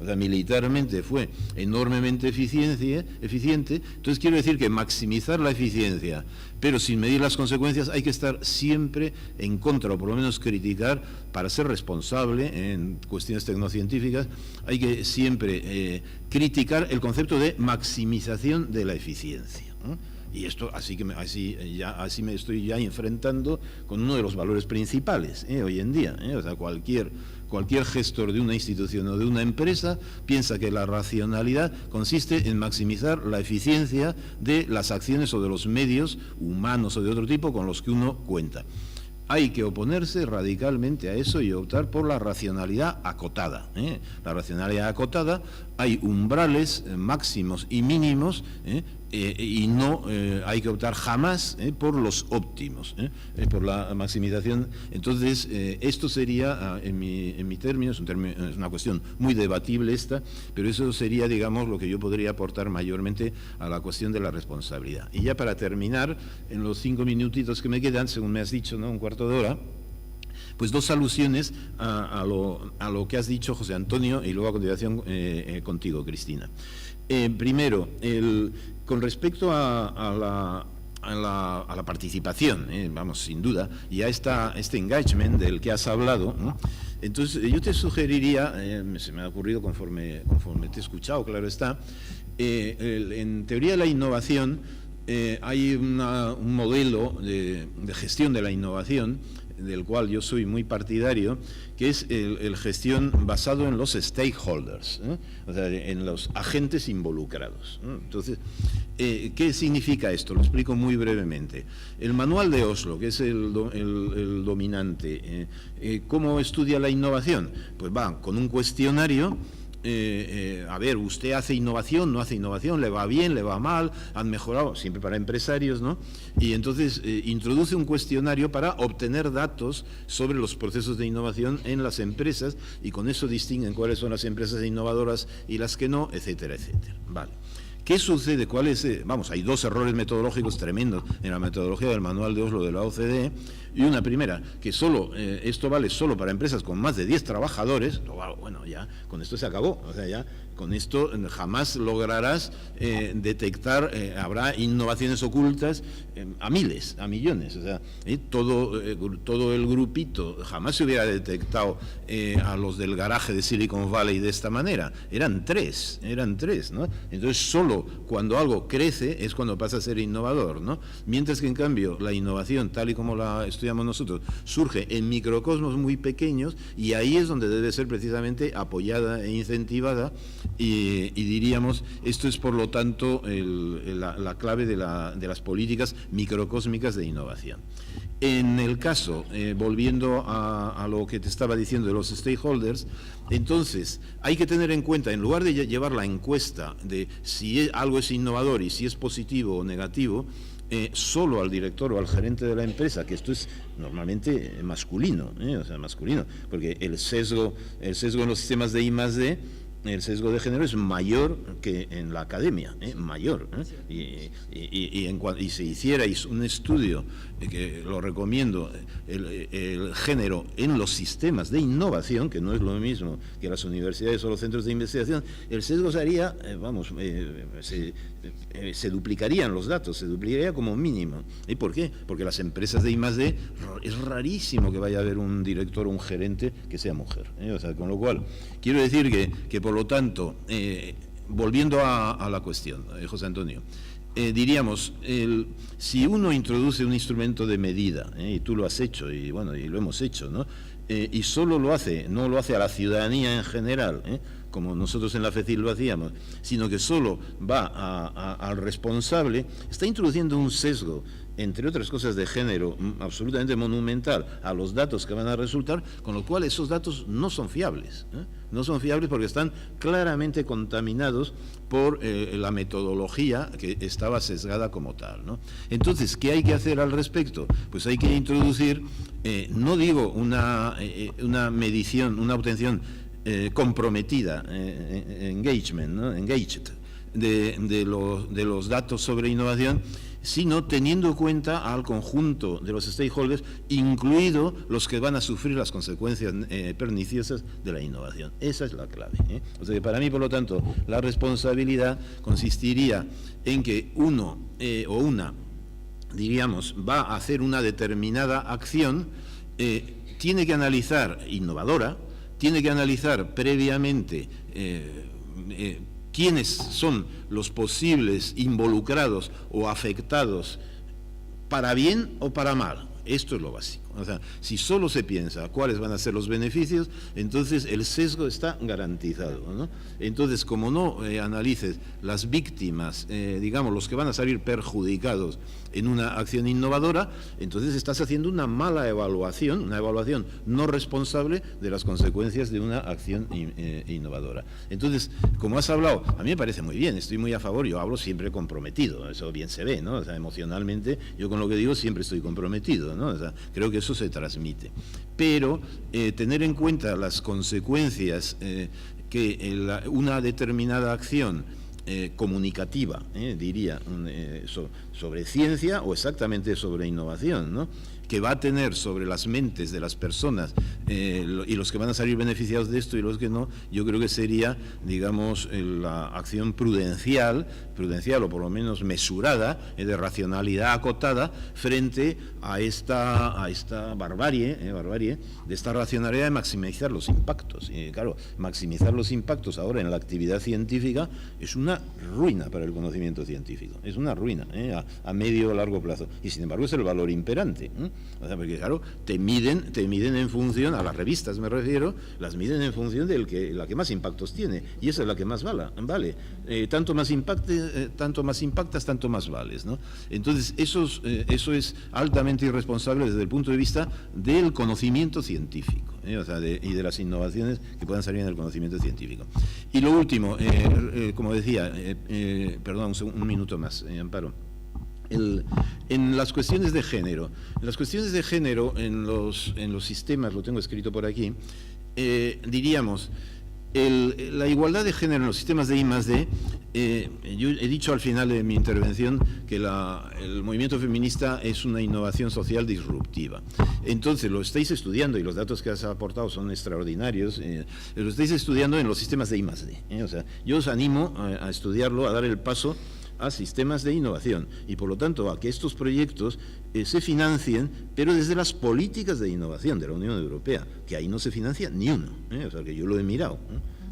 O sea, militarmente fue enormemente eficiente. Entonces quiero decir que maximizar la eficiencia, pero sin medir las consecuencias, hay que estar siempre en contra, o por lo menos criticar, para ser responsable en cuestiones tecnocientíficas, hay que siempre criticar el concepto de maximización de la eficiencia, ¿no? Y esto así me estoy ya enfrentando con uno de los valores principales hoy en día, O sea, cualquier gestor de una institución o de una empresa piensa que la racionalidad consiste en maximizar la eficiencia de las acciones o de los medios humanos o de otro tipo con los que uno cuenta. Hay que oponerse radicalmente a eso y optar por la racionalidad acotada. La racionalidad acotada, hay umbrales máximos y mínimos, y no hay que optar jamás por los óptimos, por la maximización. Entonces, esto sería, en mi término, es una cuestión muy debatible esta, pero eso sería, digamos, lo que yo podría aportar mayormente a la cuestión de la responsabilidad. Y ya para terminar, en los 5 minutitos que me quedan, según me has dicho, ¿no?, un cuarto de hora, pues 2 alusiones a lo que has dicho, José Antonio, y luego a continuación contigo, Cristina. Primero, con respecto a la participación, vamos, sin duda, y a este engagement del que has hablado, ¿no? Entonces, yo te sugeriría, se me ha ocurrido conforme te he escuchado, claro está, en teoría la innovación, hay un modelo de gestión de la innovación, del cual yo soy muy partidario, que es el gestión basado en los stakeholders, o sea, en los agentes involucrados. Entonces, ¿qué significa esto? Lo explico muy brevemente. El manual de Oslo, que es el dominante, ¿cómo estudia la innovación? Pues va con un cuestionario. A ver, usted hace innovación, no hace innovación, le va bien, le va mal, han mejorado, siempre para empresarios, ¿no? Y entonces introduce un cuestionario para obtener datos sobre los procesos de innovación en las empresas, y con eso distinguen cuáles son las empresas innovadoras y las que no, etcétera, etcétera. Vale. ¿Qué sucede? Hay dos errores metodológicos tremendos en la metodología del manual de Oslo de la OCDE, y una primera, que esto vale solo para empresas con más de 10 trabajadores. Bueno, ya con esto se acabó, o sea, ya con esto jamás lograrás detectar, habrá innovaciones ocultas a miles, a millones, o sea, todo el grupito jamás se hubiera detectado a los del garaje de Silicon Valley de esta manera. Eran tres, ¿no? Entonces, solo cuando algo crece es cuando pasa a ser innovador, ¿no? Mientras que, en cambio, la innovación, tal y como la estudiamos nosotros, surge en microcosmos muy pequeños, y ahí es donde debe ser precisamente apoyada e incentivada, y diríamos, esto es, por lo tanto, la clave de las políticas microcósmicas de innovación. En el caso, volviendo a lo que te estaba diciendo de los stakeholders, entonces hay que tener en cuenta, en lugar de llevar la encuesta de si algo es innovador y si es positivo o negativo, solo al director o al gerente de la empresa, que esto es normalmente masculino, o sea, masculino, porque el sesgo en los sistemas de I+D, el sesgo de género es mayor que en la academia, mayor. Y si hicierais un estudio, que lo recomiendo, el género en los sistemas de innovación, que no es lo mismo que las universidades o los centros de investigación, el sesgo se haría, se duplicarían los datos, se duplicaría como mínimo. ¿Y por qué? Porque las empresas de I+D es rarísimo que vaya a haber un director o un gerente que sea mujer. O sea, con lo cual, quiero decir que por lo tanto, volviendo a la cuestión, José Antonio, diríamos, si uno introduce un instrumento de medida, y tú lo has hecho, y bueno, y lo hemos hecho, ¿no? Y solo no lo hace a la ciudadanía en general, como nosotros en la FECIL lo hacíamos, sino que solo va al responsable, está introduciendo un sesgo, entre otras cosas de género, absolutamente monumental a los datos que van a resultar, con lo cual esos datos no son fiables. No son fiables porque están claramente contaminados por la metodología que estaba sesgada como tal, ¿no? Entonces, ¿qué hay que hacer al respecto? Pues hay que introducir, no digo una medición, una obtención comprometida, engagement, ¿no? Engaged, de los datos sobre innovación, sino teniendo en cuenta al conjunto de los stakeholders, incluido los que van a sufrir las consecuencias perniciosas de la innovación. Esa es la clave. O sea que para mí, por lo tanto, la responsabilidad consistiría en que uno o una, diríamos, va a hacer una determinada acción, tiene que analizar, innovadora, tiene que analizar previamente quiénes son los posibles involucrados o afectados para bien o para mal. Esto es lo básico. O sea, si solo se piensa cuáles van a ser los beneficios, entonces el sesgo está garantizado, ¿no? Entonces, como no analices las víctimas, digamos, los que van a salir perjudicados en una acción innovadora, entonces estás haciendo una mala evaluación, una evaluación no responsable de las consecuencias de una acción innovadora. Entonces, como has hablado, a mí me parece muy bien, estoy muy a favor, yo hablo siempre comprometido, eso bien se ve, ¿no? O sea, emocionalmente, yo con lo que digo siempre estoy comprometido, ¿no? O sea, creo que eso se transmite. Pero tener en cuenta las consecuencias que una determinada acción comunicativa, diría, sobre ciencia o exactamente sobre innovación, ¿no? que va a tener sobre las mentes de las personas y los que van a salir beneficiados de esto y los que no, yo creo que sería, digamos, la acción prudencial o por lo menos mesurada, de racionalidad acotada frente a esta barbarie, de esta racionalidad de maximizar los impactos. Y claro, maximizar los impactos ahora en la actividad científica es una ruina para el conocimiento científico, es una ruina a medio o largo plazo. Y sin embargo es el valor imperante, o sea, porque claro, te miden en función, a las revistas me refiero, las miden en función de la que más impactos tiene, y esa es la que más vale. Tanto más impactas, tanto más vales, ¿no? Entonces eso es altamente irresponsable desde el punto de vista del conocimiento científico, o sea, y de las innovaciones que puedan salir en el conocimiento científico. Y lo último, como decía, perdón, un minuto más, Amparo. En las cuestiones de género, en los sistemas, lo tengo escrito por aquí, diríamos, la igualdad de género en los sistemas de I+D, yo he dicho al final de mi intervención que el movimiento feminista es una innovación social disruptiva. Entonces, lo estáis estudiando, y los datos que has aportado son extraordinarios, lo estáis estudiando en los sistemas de I+D. O sea, yo os animo a estudiarlo, a dar el paso a sistemas de innovación y por lo tanto a que estos proyectos se financien, pero desde las políticas de innovación de la Unión Europea, que ahí no se financia ni uno, o sea, que yo lo he mirado,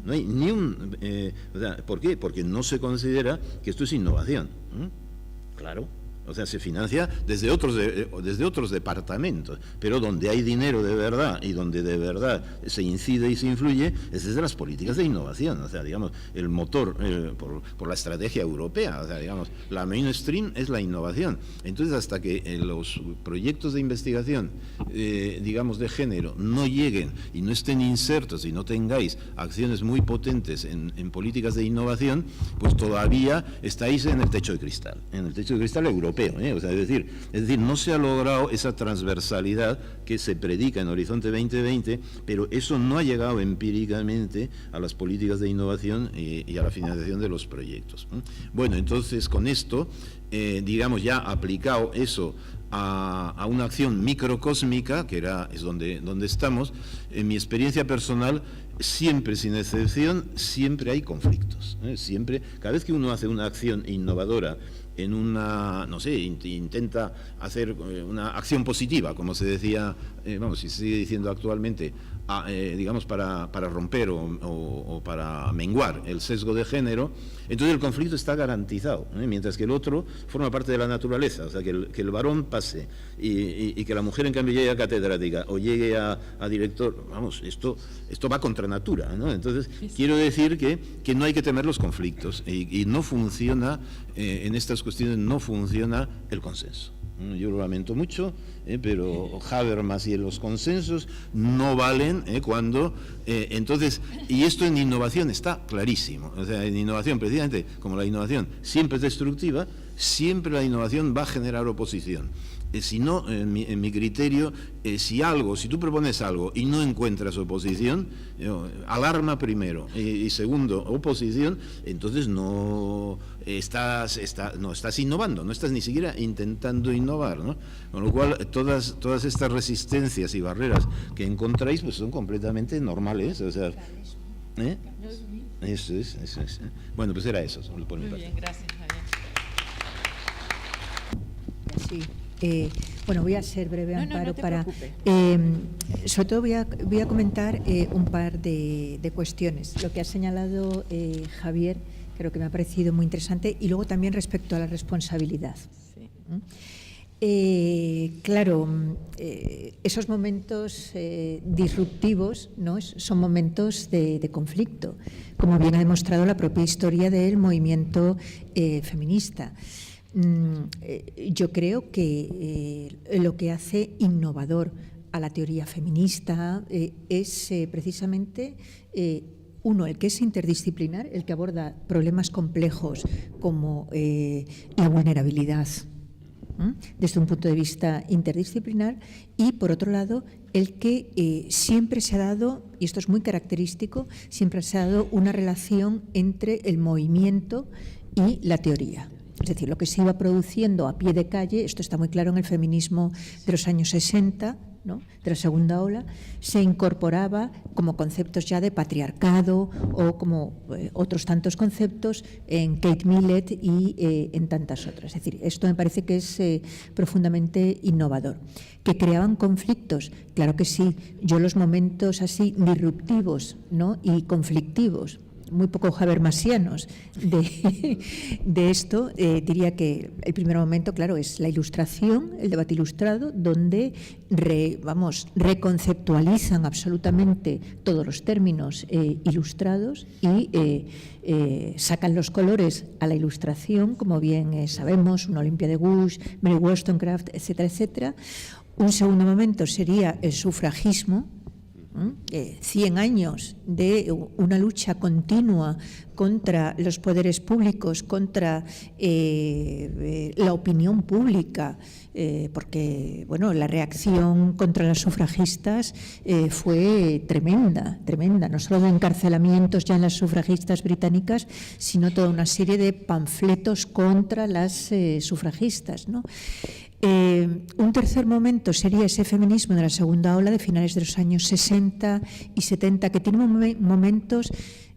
no hay ni un... o sea, ¿por qué? Porque no se considera que esto es innovación. Claro. O sea, se financia desde otros departamentos, pero donde hay dinero de verdad y donde de verdad se incide y se influye es desde las políticas de innovación, o sea, digamos, el motor por la estrategia europea, o sea, digamos, la mainstream es la innovación. Entonces, hasta que los proyectos de investigación, digamos, de género no lleguen y no estén insertos y no tengáis acciones muy potentes en políticas de innovación, pues todavía estáis en el techo de cristal europeo. O sea, es decir, no se ha logrado esa transversalidad que se predica en Horizonte 2020, pero eso no ha llegado empíricamente a las políticas de innovación y a la financiación de los proyectos. Bueno, entonces con esto, digamos, ya aplicado eso a una acción microcósmica, que es donde estamos, en mi experiencia personal, siempre, sin excepción, siempre hay conflictos. Siempre, cada vez que uno hace una acción innovadora en una, no sé, intenta hacer una acción positiva, como se decía, vamos, si se sigue diciendo actualmente, digamos, para romper o para menguar el sesgo de género, entonces el conflicto está garantizado, mientras que el otro forma parte de la naturaleza, o sea, que el varón pase y que la mujer en cambio llegue a catedrática o llegue a director, vamos, esto va contra natura, ¿no? Entonces, quiero decir que no hay que temer los conflictos y no funciona, en estas cuestiones no funciona el consenso. Yo lo lamento mucho, pero Habermas y los consensos no valen cuando... entonces, y esto en innovación está clarísimo. O sea, en innovación, precisamente, como la innovación siempre es destructiva, siempre la innovación va a generar oposición. Si no, en mi criterio, si tú propones algo y no encuentras oposición, alarma primero, y segundo, oposición, entonces no estás innovando, no estás ni siquiera intentando innovar, ¿no? Con lo cual, todas estas resistencias y barreras que encontráis, pues son completamente normales, o sea... Eso es. Bueno, pues era eso, por mi parte. Muy bien, gracias, Javier. Sí. Bueno, voy a ser breve, Amparo, para... sobre todo voy a comentar un par de cuestiones. Lo que ha señalado Javier, creo que me ha parecido muy interesante, y luego también respecto a la responsabilidad. Sí. Claro, esos momentos disruptivos, ¿no?, son momentos de conflicto, como bien ha demostrado la propia historia del movimiento feminista. Yo creo que lo que hace innovador a la teoría feminista es precisamente el que es interdisciplinar, el que aborda problemas complejos como la vulnerabilidad desde un punto de vista interdisciplinar, y por otro lado el que siempre se ha dado, y esto es muy característico, siempre se ha dado una relación entre el movimiento y la teoría. Es decir, lo que se iba produciendo a pie de calle, esto está muy claro en el feminismo de los años 60, ¿no?, de la segunda ola, se incorporaba como conceptos ya de patriarcado o como otros tantos conceptos en Kate Millett y en tantas otras. Es decir, esto me parece que es profundamente innovador. ¿Que creaban conflictos? Claro que sí. Yo los momentos así disruptivos, ¿no?, y conflictivos, muy poco habermasianos de esto, diría que el primer momento, claro, es la ilustración, el debate ilustrado, donde reconceptualizan absolutamente todos los términos ilustrados y sacan los colores a la ilustración, como bien sabemos, una Olimpia de Gouges, Mary Wollstonecraft, etcétera, etcétera. Un segundo momento sería el sufragismo, 100 años de una lucha continua contra los poderes públicos, contra la opinión pública, porque bueno, la reacción contra las sufragistas fue tremenda, no solo de encarcelamientos ya en las sufragistas británicas, sino toda una serie de panfletos contra las sufragistas, ¿no? Un tercer momento sería ese feminismo de la segunda ola de finales de los años 60 y 70, que tiene momentos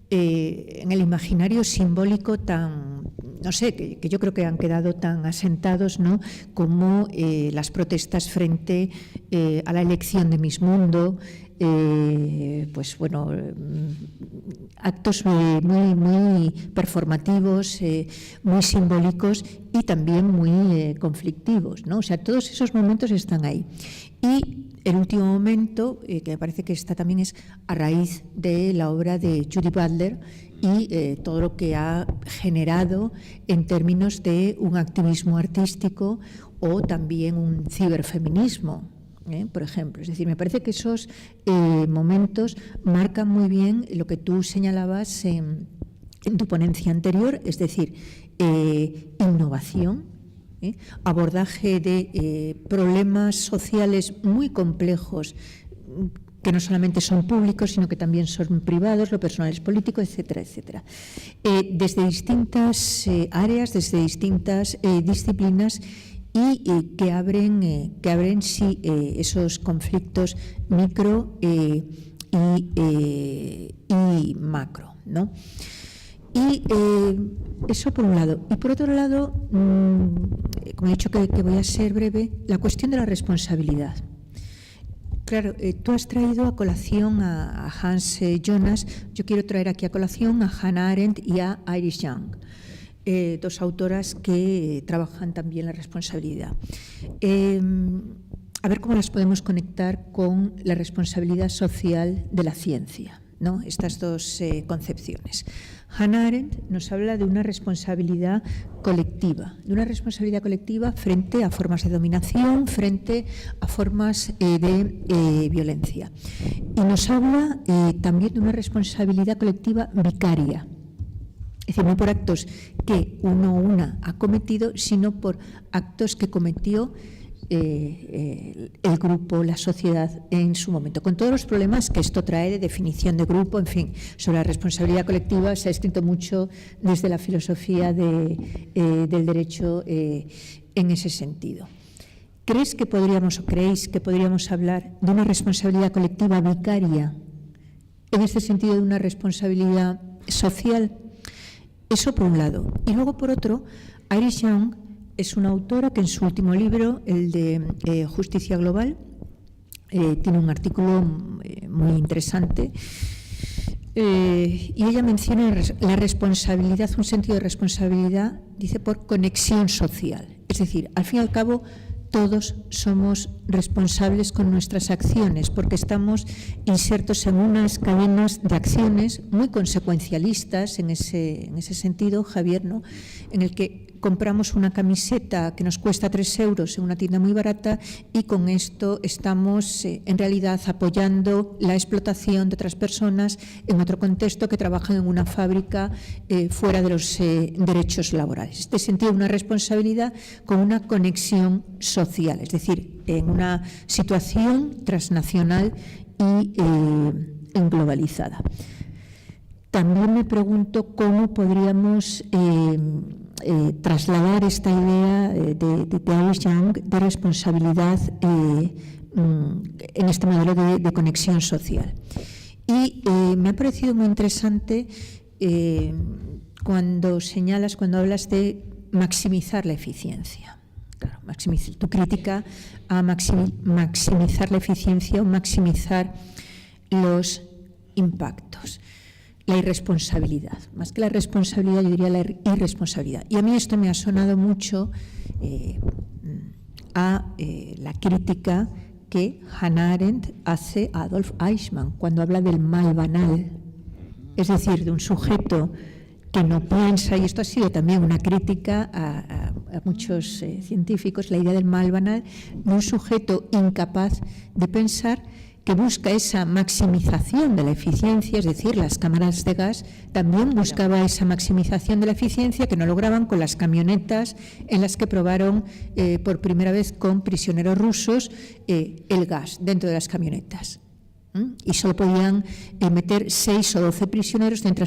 en el imaginario simbólico tan, no sé, que yo creo que han quedado tan asentados, ¿no?, como las protestas frente a la elección de Miss Mundo, pues bueno, actos muy performativos, muy simbólicos y también muy conflictivos, ¿no? O sea, todos esos momentos están ahí. Y el último momento, que me parece que esta también es a raíz de la obra de Judy Butler y todo lo que ha generado en términos de un activismo artístico o también un ciberfeminismo, por ejemplo. Es decir, me parece que esos momentos marcan muy bien lo que tú señalabas en tu ponencia anterior, es decir, innovación, abordaje de problemas sociales muy complejos, que no solamente son públicos, sino que también son privados, lo personal es político, etcétera, etcétera. Desde distintas áreas, desde distintas disciplinas, y que abren sí esos conflictos micro y macro, ¿no? Y eso por un lado. Y por otro lado, como he dicho que voy a ser breve, la cuestión de la responsabilidad. Claro, tú has traído a colación a Hans Jonas, yo quiero traer aquí a colación a Hannah Arendt y a Iris Young. Dos autoras que trabajan también la responsabilidad. A ver cómo las podemos conectar con la responsabilidad social de la ciencia, ¿no? Estas dos concepciones. Hannah Arendt nos habla de una responsabilidad colectiva, frente a formas de dominación, frente a formas de violencia. Y nos habla también de una responsabilidad colectiva vicaria. Es decir, no por actos que uno o una ha cometido, sino por actos que cometió el grupo, la sociedad en su momento, con todos los problemas que esto trae de definición de grupo. En fin, sobre la responsabilidad colectiva se ha escrito mucho desde la filosofía del derecho en ese sentido. ¿Creéis que podríamos hablar de una responsabilidad colectiva vicaria, en este sentido de una responsabilidad social? Eso por un lado. Y luego, por otro, Iris Young es una autora que en su último libro, el de Justicia Global, tiene un artículo muy interesante, y ella menciona la responsabilidad, un sentido de responsabilidad, dice, por conexión social. Es decir, al fin y al cabo, todos somos responsables con nuestras acciones, porque estamos insertos en unas cadenas de acciones muy consecuencialistas en ese sentido, Javier, ¿no?, en el que compramos una camiseta que nos cuesta 3 euros en una tienda muy barata y con esto estamos en realidad apoyando la explotación de otras personas en otro contexto que trabajan en una fábrica fuera de los derechos laborales. Este sentido de una responsabilidad con una conexión social, es decir, en una situación transnacional y globalizada. También me pregunto cómo podríamos trasladar esta idea de Alice Young de responsabilidad en este modelo de conexión social. Y me ha parecido muy interesante cuando hablas de maximizar la eficiencia. Claro, tu crítica a maximizar la eficiencia o maximizar los impactos. La irresponsabilidad, más que la responsabilidad, yo diría la irresponsabilidad. Y a mí esto me ha sonado mucho a la crítica que Hannah Arendt hace a Adolf Eichmann cuando habla del mal banal, es decir, de un sujeto que no piensa, y esto ha sido también una crítica a muchos científicos, la idea del mal banal, de un sujeto incapaz de pensar, que busca esa maximización de la eficiencia, es decir, las cámaras de gas también buscaba esa maximización de la eficiencia que no lograban con las camionetas en las que probaron por primera vez con prisioneros rusos el gas dentro de las camionetas. Y solo podían meter 6 o 12 prisioneros dentro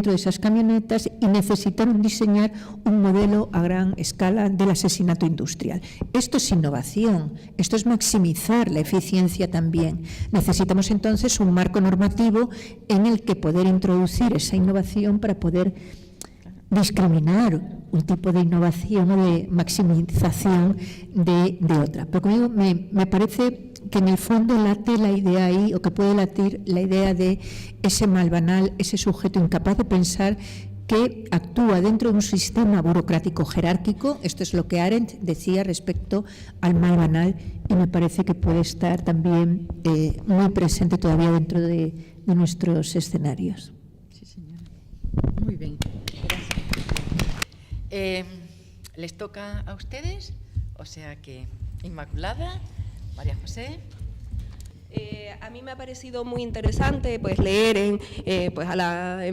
de esas camionetas y necesitaron diseñar un modelo a gran escala del asesinato industrial. Esto es innovación, esto es maximizar la eficiencia también. Necesitamos entonces un marco normativo en el que poder introducir esa innovación para poder discriminar un tipo de innovación o de maximización de otra. Pero conmigo me parece que en el fondo late la idea ahí, o que puede latir la idea de ese mal banal, ese sujeto incapaz de pensar que actúa dentro de un sistema burocrático jerárquico. Esto es lo que Arendt decía respecto al mal banal, y me parece que puede estar también muy presente todavía dentro de nuestros escenarios. Sí, señora. Muy bien. Gracias. ¿Les toca a ustedes? O sea que Inmaculada, María José. A mí me ha parecido muy interesante pues leer en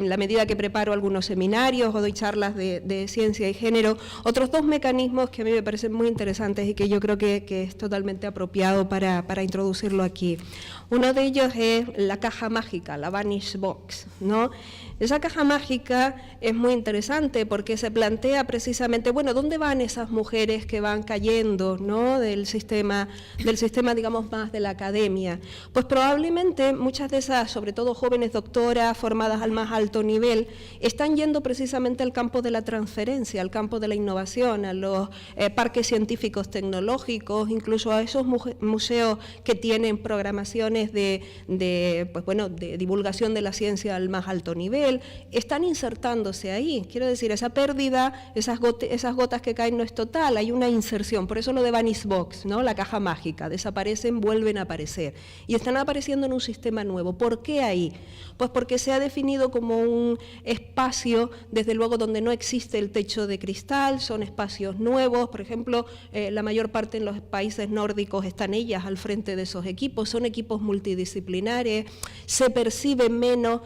la medida que preparo algunos seminarios o doy charlas de ciencia y género, otros 2 mecanismos que a mí me parecen muy interesantes y que yo creo que es totalmente apropiado para introducirlo aquí. Uno de ellos es la caja mágica, la Vanish Box, ¿no? Esa caja mágica es muy interesante porque se plantea precisamente, bueno, ¿dónde van esas mujeres que van cayendo, ¿no?, del sistema, digamos, más de la academia? Pues probablemente muchas de esas, sobre todo jóvenes doctoras formadas al más alto nivel, están yendo precisamente al campo de la transferencia, al campo de la innovación, a los parques científicos tecnológicos, incluso a esos museos que tienen programaciones de divulgación de la ciencia al más alto nivel. Están insertándose ahí. Quiero decir, esa pérdida, esas gotas que caen no es total, hay una inserción. Por eso lo de Vanish Box, ¿no?, la caja mágica, desaparecen, vuelven a aparecer. Y están apareciendo en un sistema nuevo. ¿Por qué ahí? Pues porque se ha definido como un espacio, desde luego, donde no existe el techo de cristal, son espacios nuevos. Por ejemplo, la mayor parte en los países nórdicos están ellas al frente de esos equipos, son equipos multidisciplinares, se percibe menos,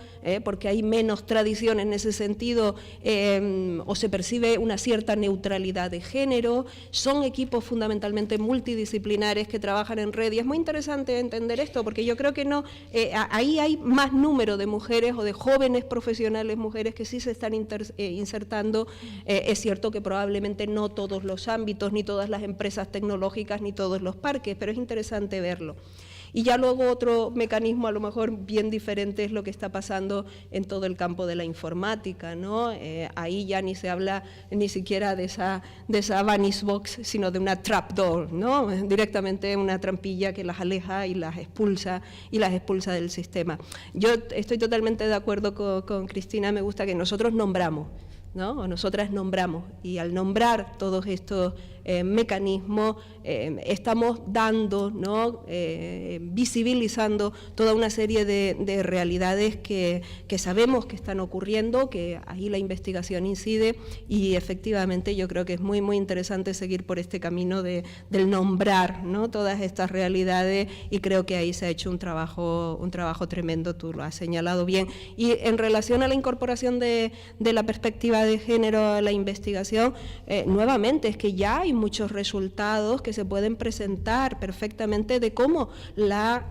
porque hay menos tradición en ese sentido, o se percibe una cierta neutralidad de género, son equipos fundamentalmente multidisciplinares que trabajan en red, y es muy interesante entender esto, porque yo creo que ahí hay más número de mujeres o de jóvenes profesionales mujeres que sí se están insertando. Es cierto que probablemente no todos los ámbitos, ni todas las empresas tecnológicas, ni todos los parques, pero es interesante verlo. Y ya luego otro mecanismo a lo mejor bien diferente es lo que está pasando en todo el campo de la informática, ¿no? Ahí ya ni se habla ni siquiera de esa Vanish Box, sino de una trapdoor, ¿no? Directamente una trampilla que las aleja y las expulsa del sistema. Yo estoy totalmente de acuerdo con Cristina, me gusta que nosotros nombramos, ¿no? O nosotras nombramos, y al nombrar todos estos mecanismos estamos dando, ¿no?, visibilizando toda una serie de realidades que sabemos que están ocurriendo, que ahí la investigación incide, y efectivamente yo creo que es muy, muy interesante seguir por este camino del nombrar, ¿no?, todas estas realidades, y creo que ahí se ha hecho un trabajo tremendo, tú lo has señalado bien. Y en relación a la incorporación de la perspectiva de género a la investigación, nuevamente es que ya hay muchos resultados que se pueden presentar perfectamente de cómo la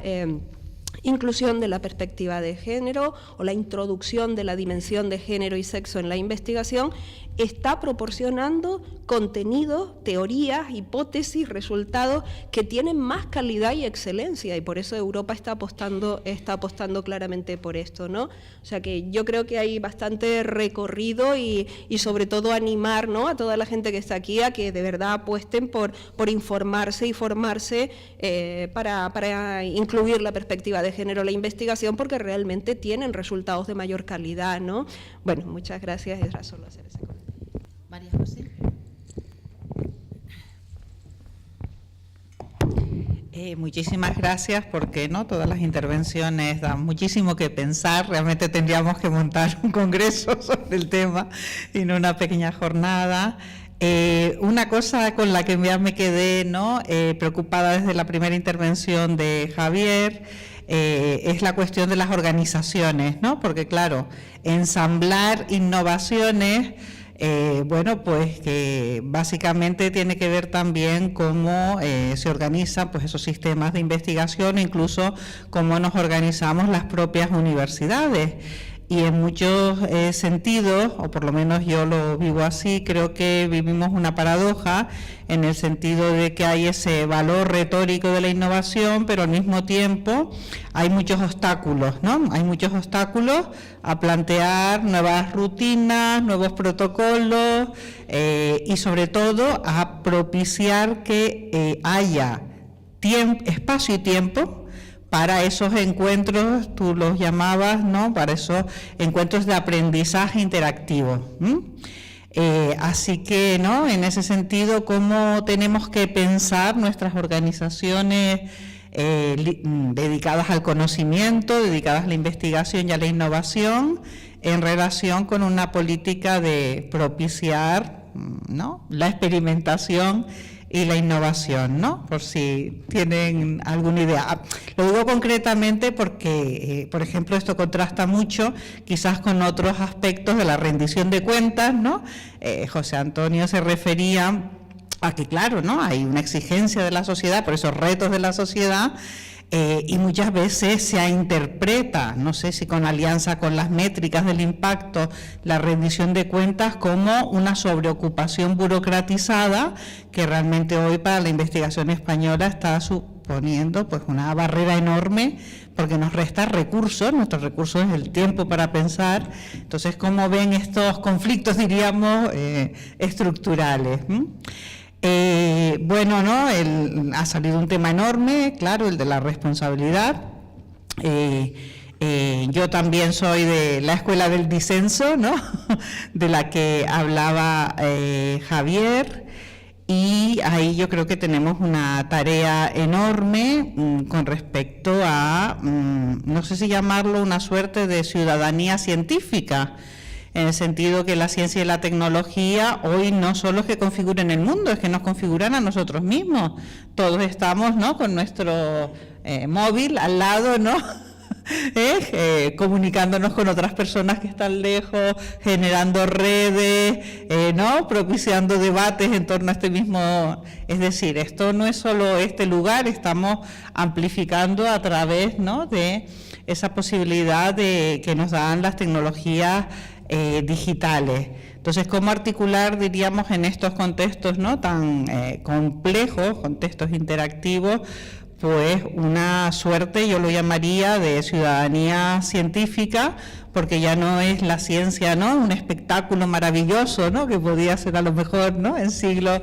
inclusión de la perspectiva de género o la introducción de la dimensión de género y sexo en la investigación, está proporcionando contenidos, teorías, hipótesis, resultados que tienen más calidad y excelencia, y por eso Europa está apostando claramente por esto, ¿no? O sea que yo creo que hay bastante recorrido y sobre todo animar, ¿no?, a toda la gente que está aquí a que de verdad apuesten por informarse y formarse para incluir la perspectiva de género en la investigación, porque realmente tienen resultados de mayor calidad, ¿no? Bueno, muchas gracias, era solo hacer ese comentario. María José. Muchísimas gracias, porque no todas las intervenciones dan muchísimo que pensar. Realmente tendríamos que montar un congreso sobre el tema y no una pequeña jornada. Una cosa con la que ya me quedé preocupada desde la primera intervención de Javier es la cuestión de las organizaciones, ¿no? Porque claro, ensamblar innovaciones, bueno, pues que básicamente tiene que ver también cómo se organizan pues esos sistemas de investigación, incluso cómo nos organizamos las propias universidades. Y en muchos sentidos, o por lo menos yo lo vivo así, creo que vivimos una paradoja en el sentido de que hay ese valor retórico de la innovación, pero al mismo tiempo hay muchos obstáculos, ¿no? Hay muchos obstáculos a plantear nuevas rutinas, nuevos protocolos y sobre todo a propiciar que haya espacio y tiempo para esos encuentros, tú los llamabas, ¿no?, para esos encuentros de aprendizaje interactivo. Así que, ¿no?, en ese sentido, ¿cómo tenemos que pensar nuestras organizaciones dedicadas al conocimiento, dedicadas a la investigación y a la innovación, en relación con una política de propiciar, ¿no?, la experimentación y la innovación, ¿no? Por si tienen alguna idea. Lo digo concretamente porque, por ejemplo, esto contrasta mucho quizás con otros aspectos de la rendición de cuentas, ¿no? José Antonio se refería a que, claro, ¿no?, hay una exigencia de la sociedad, por esos retos de la sociedad, y muchas veces se interpreta, no sé si con alianza con las métricas del impacto, la rendición de cuentas como una sobreocupación burocratizada que realmente hoy para la investigación española está suponiendo pues una barrera enorme, porque nos resta recursos, nuestro recurso es el tiempo para pensar. Entonces, ¿cómo ven estos conflictos, diríamos, estructurales? Bueno, ¿no?, ha salido un tema enorme, claro, el de la responsabilidad. Yo también soy de la escuela del disenso, ¿no?, de la que hablaba Javier, y ahí yo creo que tenemos una tarea enorme con respecto a, no sé si llamarlo una suerte de ciudadanía científica, en el sentido que la ciencia y la tecnología hoy no solo es que configuren el mundo, es que nos configuran a nosotros mismos. Todos estamos, ¿no?, con nuestro móvil al lado, ¿no?, comunicándonos con otras personas que están lejos, generando redes, ¿no?, propiciando debates en torno a este mismo. Es decir, esto no es solo este lugar, estamos amplificando a través, ¿no?, de esa posibilidad de que nos dan las tecnologías digitales. Entonces, ¿cómo articular, diríamos, en estos contextos, ¿no?, tan complejos, contextos interactivos, pues una suerte, yo lo llamaría, de ciudadanía científica, porque ya no es la ciencia, ¿no?, un espectáculo maravilloso, ¿no?, que podía ser a lo mejor, ¿no?, en siglos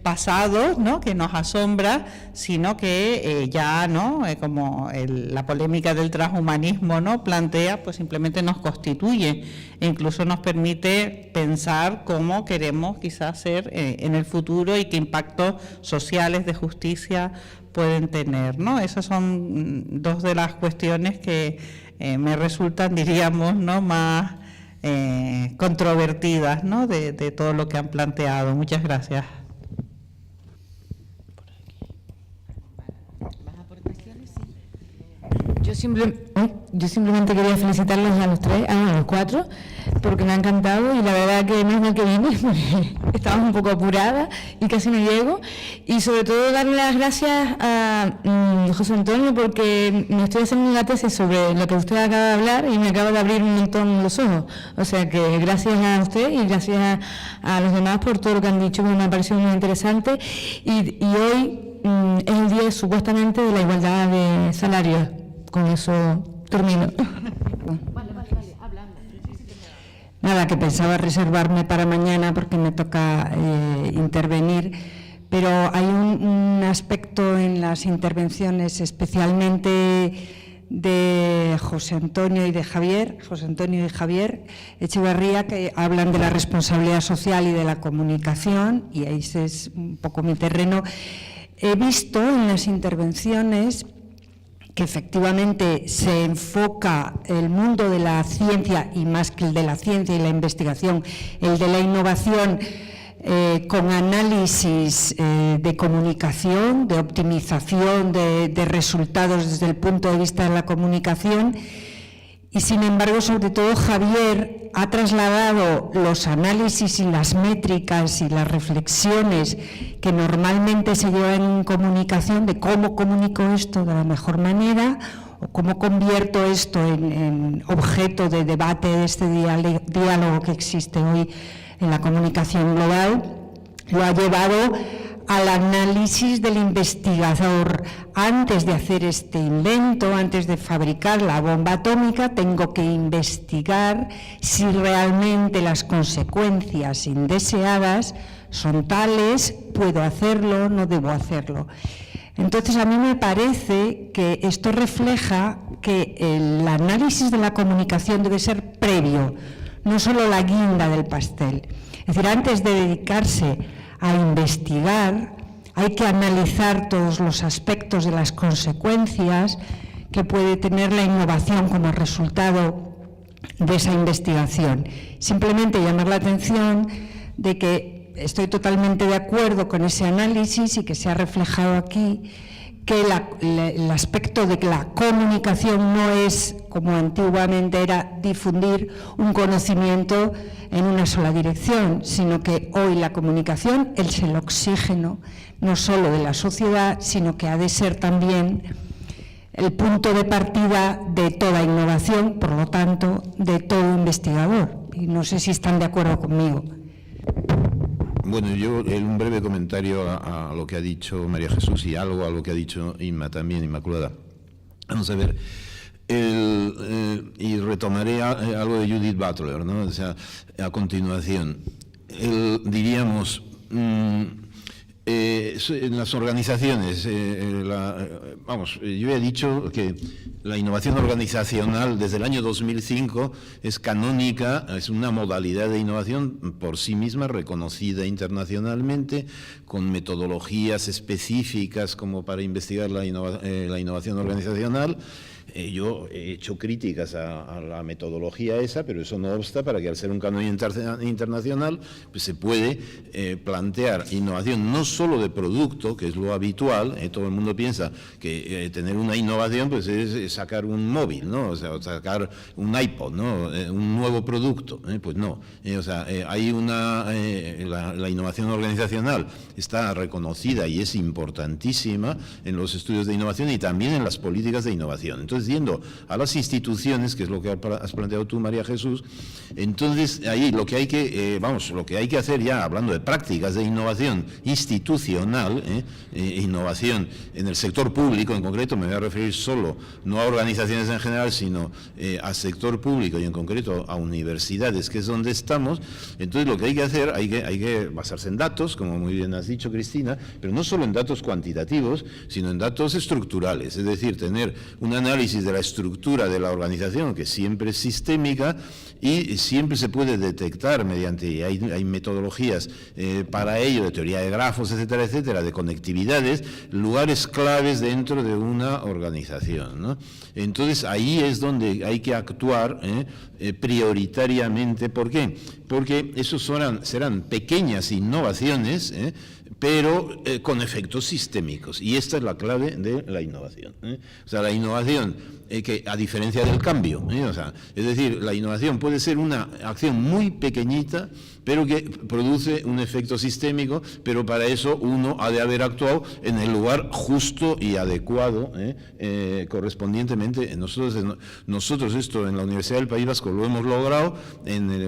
pasados, ¿no?, que nos asombra, sino que ya, ¿no?, como la polémica del transhumanismo, ¿no?, plantea, pues simplemente nos constituye e incluso nos permite pensar cómo queremos quizás ser en el futuro y qué impactos sociales de justicia pueden tener, ¿no? Esas son dos de las cuestiones que me resultan, diríamos, ¿no?, más controvertidas, ¿no?, de todo lo que han planteado. Muchas gracias. Yo simplemente quería felicitarlos a los cuatro, porque me ha encantado y la verdad que no es mal que vine, estaba un poco apurada y casi no llego. Y sobre todo darle las gracias a José Antonio, porque me estoy haciendo una tesis sobre lo que usted acaba de hablar y me acaba de abrir un montón los ojos. O sea que gracias a usted y gracias a los demás por todo lo que han dicho, que me ha parecido muy interesante. Y hoy es el día supuestamente de la igualdad de salarios. Con eso termino. Nada, que pensaba reservarme para mañana porque me toca intervenir, pero hay un aspecto en las intervenciones, especialmente de José Antonio y Javier Echeverría, que hablan de la responsabilidad social y de la comunicación, y ahí es un poco mi terreno. He visto en las intervenciones que efectivamente se enfoca el mundo de la ciencia, y más que el de la ciencia y la investigación, el de la innovación, con análisis de comunicación, de optimización de resultados desde el punto de vista de la comunicación. Y sin embargo, sobre todo Javier ha trasladado los análisis y las métricas y las reflexiones que normalmente se llevan en comunicación, de cómo comunico esto de la mejor manera o cómo convierto esto en objeto de debate de este diálogo que existe hoy en la comunicación global, lo ha llevado al análisis del investigador. Antes de hacer este invento, antes de fabricar la bomba atómica, tengo que investigar si realmente las consecuencias indeseadas son tales, puedo hacerlo, no debo hacerlo. Entonces, a mí me parece que esto refleja que el análisis de la comunicación debe ser previo, no solo la guinda del pastel. Es decir, antes de dedicarse a investigar, hay que analizar todos los aspectos de las consecuencias que puede tener la innovación como resultado de esa investigación. Simplemente llamar la atención de que estoy totalmente de acuerdo con ese análisis y que se ha reflejado aquí, que el aspecto de que la comunicación no es, como antiguamente era, difundir un conocimiento en una sola dirección, sino que hoy la comunicación es el oxígeno, no solo de la sociedad, sino que ha de ser también el punto de partida de toda innovación, por lo tanto, de todo investigador. Y no sé si están de acuerdo conmigo. Bueno, yo un breve comentario a lo que ha dicho María Jesús y algo a lo que ha dicho Inma también, Inmaculada. Vamos a ver, y retomaré algo de Judith Butler, ¿no? O sea, a continuación, diríamos, en las organizaciones, yo he dicho que la innovación organizacional desde el año 2005 es canónica, es una modalidad de innovación por sí misma reconocida internacionalmente, con metodologías específicas como para investigar la innovación organizacional. Yo he hecho críticas a la metodología esa, pero eso no obsta para que al ser un canon internacional pues se puede plantear innovación no solo de producto, que es lo habitual. Todo el mundo piensa que tener una innovación pues es sacar un móvil, ¿no? O sea, sacar un iPod, ¿no? Un nuevo producto. Pues no. Hay la innovación organizacional está reconocida y es importantísima en los estudios de innovación y también en las políticas de innovación. Entonces, yendo a las instituciones, que es lo que has planteado tú, María Jesús, entonces ahí lo que hay que hacer ya, hablando de prácticas de innovación institucional, innovación en el sector público en concreto, me voy a referir solo, no a organizaciones en general, sino al sector público y en concreto a universidades, que es donde estamos. Entonces lo que hay que hacer, hay que basarse en datos, como muy bien has dicho, Cristina, pero no solo en datos cuantitativos, sino en datos estructurales, es decir, tener un análisis de la estructura de la organización, que siempre es sistémica y siempre se puede detectar mediante, hay metodologías para ello, de teoría de grafos, etcétera, etcétera, de conectividades, lugares claves dentro de una organización, ¿no? Entonces ahí es donde hay que actuar prioritariamente. ¿Por qué? porque esos serán pequeñas innovaciones, pero con efectos sistémicos. Y esta es la clave de la innovación. O sea, la innovación, que a diferencia del cambio, o sea, es decir, la innovación puede ser una acción muy pequeñita, pero que produce un efecto sistémico, pero para eso uno ha de haber actuado en el lugar justo y adecuado, correspondientemente. Nosotros esto en la Universidad del País Vasco lo hemos logrado,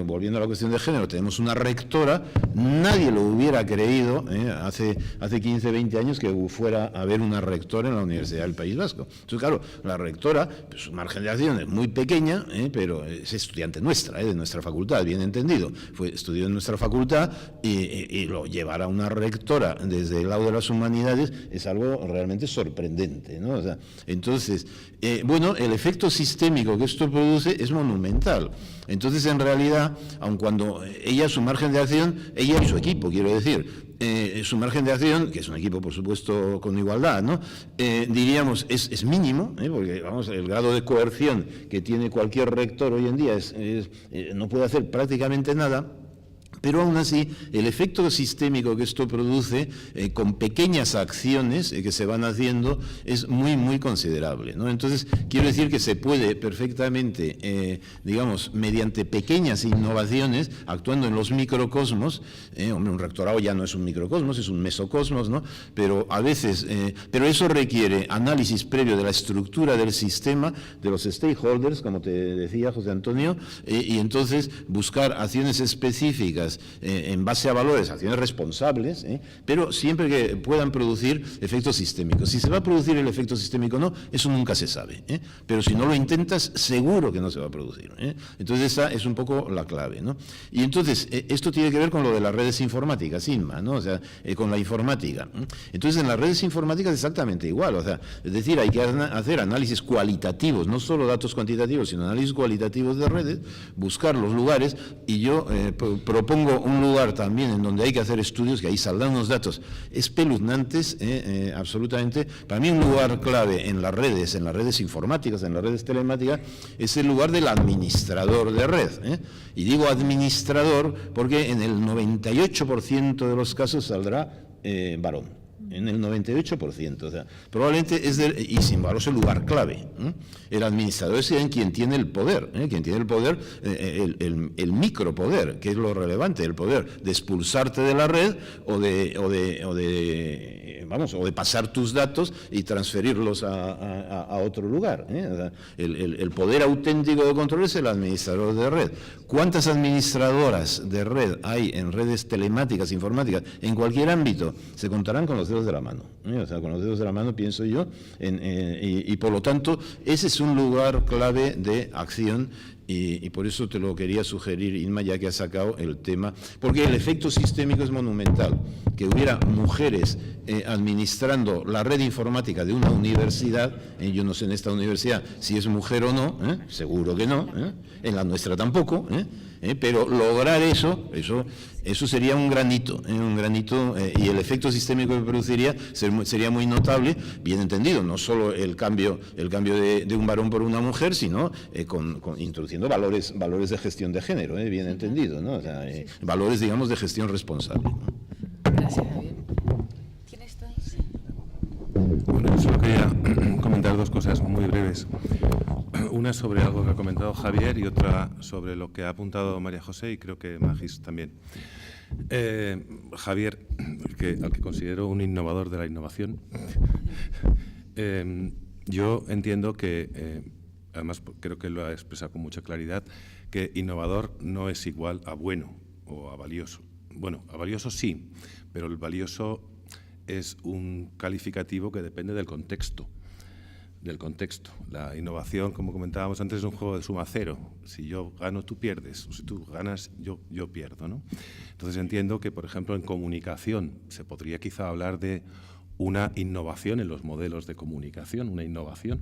volviendo a la cuestión de género, tenemos una rectora, nadie lo hubiera creído hace 15, 20 años que fuera a haber una rectora en la Universidad del País Vasco. Entonces, claro, la rectora, pues, su margen de acción es muy pequeña, pero es estudiante nuestra, de nuestra facultad, bien entendido. Estudió en nuestra facultad y lo llevar a una rectora desde el lado de las humanidades es algo realmente sorprendente, ¿no? O sea, entonces, bueno, el efecto sistémico que esto produce es monumental. Entonces, en realidad, aun cuando ella, su margen de acción, ella y su equipo, quiero decir, su margen de acción, que es un equipo, por supuesto, con igualdad, ¿no? Diríamos, es mínimo, porque, vamos, el grado de coerción que tiene cualquier rector hoy en día no puede hacer prácticamente nada. Pero aún así, el efecto sistémico que esto produce, con pequeñas acciones que se van haciendo, es muy, muy considerable, ¿no? Entonces, quiero decir que se puede perfectamente, digamos, mediante pequeñas innovaciones, actuando en los microcosmos, hombre, un rectorado ya no es un microcosmos, es un mesocosmos, ¿no? Pero a veces, pero eso requiere análisis previo de la estructura del sistema, de los stakeholders, como te decía José Antonio, y entonces buscar acciones específicas en base a valores, acciones responsables, pero siempre que puedan producir efectos sistémicos. Si se va a producir el efecto sistémico o no, eso nunca se sabe, pero si no lo intentas, seguro que no se va a producir. Entonces esa es un poco la clave, ¿no? Y entonces, esto tiene que ver con lo de las redes informáticas, INMA, ¿no? O sea, con la informática. Entonces, en las redes informáticas exactamente igual, o sea, es decir, hay que hacer análisis cualitativos, no solo datos cuantitativos, sino análisis cualitativos de redes, buscar los lugares, y yo propongo un lugar también en donde hay que hacer estudios, que ahí saldrán unos datos espeluznantes, absolutamente. Para mí un lugar clave en las redes informáticas, en las redes telemáticas, es el lugar del administrador de red. Y digo administrador porque en el 98% de los casos saldrá varón. En el 98%, o sea, probablemente y sin embargo es el lugar clave. El administrador es quien tiene el poder, el micropoder, que es lo relevante, el poder de expulsarte de la red o de pasar tus datos y transferirlos a otro lugar. O sea, el poder auténtico de control es el administrador de red. ¿Cuántas administradoras de red hay en redes telemáticas, informáticas, en cualquier ámbito? Se contarán con los dedos de la mano. O sea, con los dedos de la mano, pienso yo, y por lo tanto, ese es un lugar clave de acción. Y por eso te lo quería sugerir, Inma, ya que has sacado el tema, porque el efecto sistémico es monumental. Que hubiera mujeres administrando la red informática de una universidad, yo no sé en esta universidad si es mujer o no, seguro que no, en la nuestra tampoco, pero lograr eso sería un granito, y el efecto sistémico que produciría sería muy notable, bien entendido, no solo el cambio de un varón por una mujer, sino introduciendo valores de gestión de género, bien entendido, ¿no? O sea, valores, digamos, de gestión responsable. Gracias, Javier. ¿Tienes todo? Sí. Bueno, yo solo quería comentar dos cosas muy breves. Una sobre algo que ha comentado Javier y otra sobre lo que ha apuntado María José y creo que Magis también. Javier, al que considero un innovador de la innovación, yo entiendo que, además creo que lo ha expresado con mucha claridad, que innovador no es igual a bueno o a valioso. Bueno, a valioso sí, pero el valioso es un calificativo que depende del contexto. La innovación, como comentábamos antes, es un juego de suma cero. Si yo gano, tú pierdes. O si tú ganas, yo pierdo, ¿no? Entonces entiendo que, por ejemplo, en comunicación se podría quizá hablar de una innovación en los modelos de comunicación, una innovación.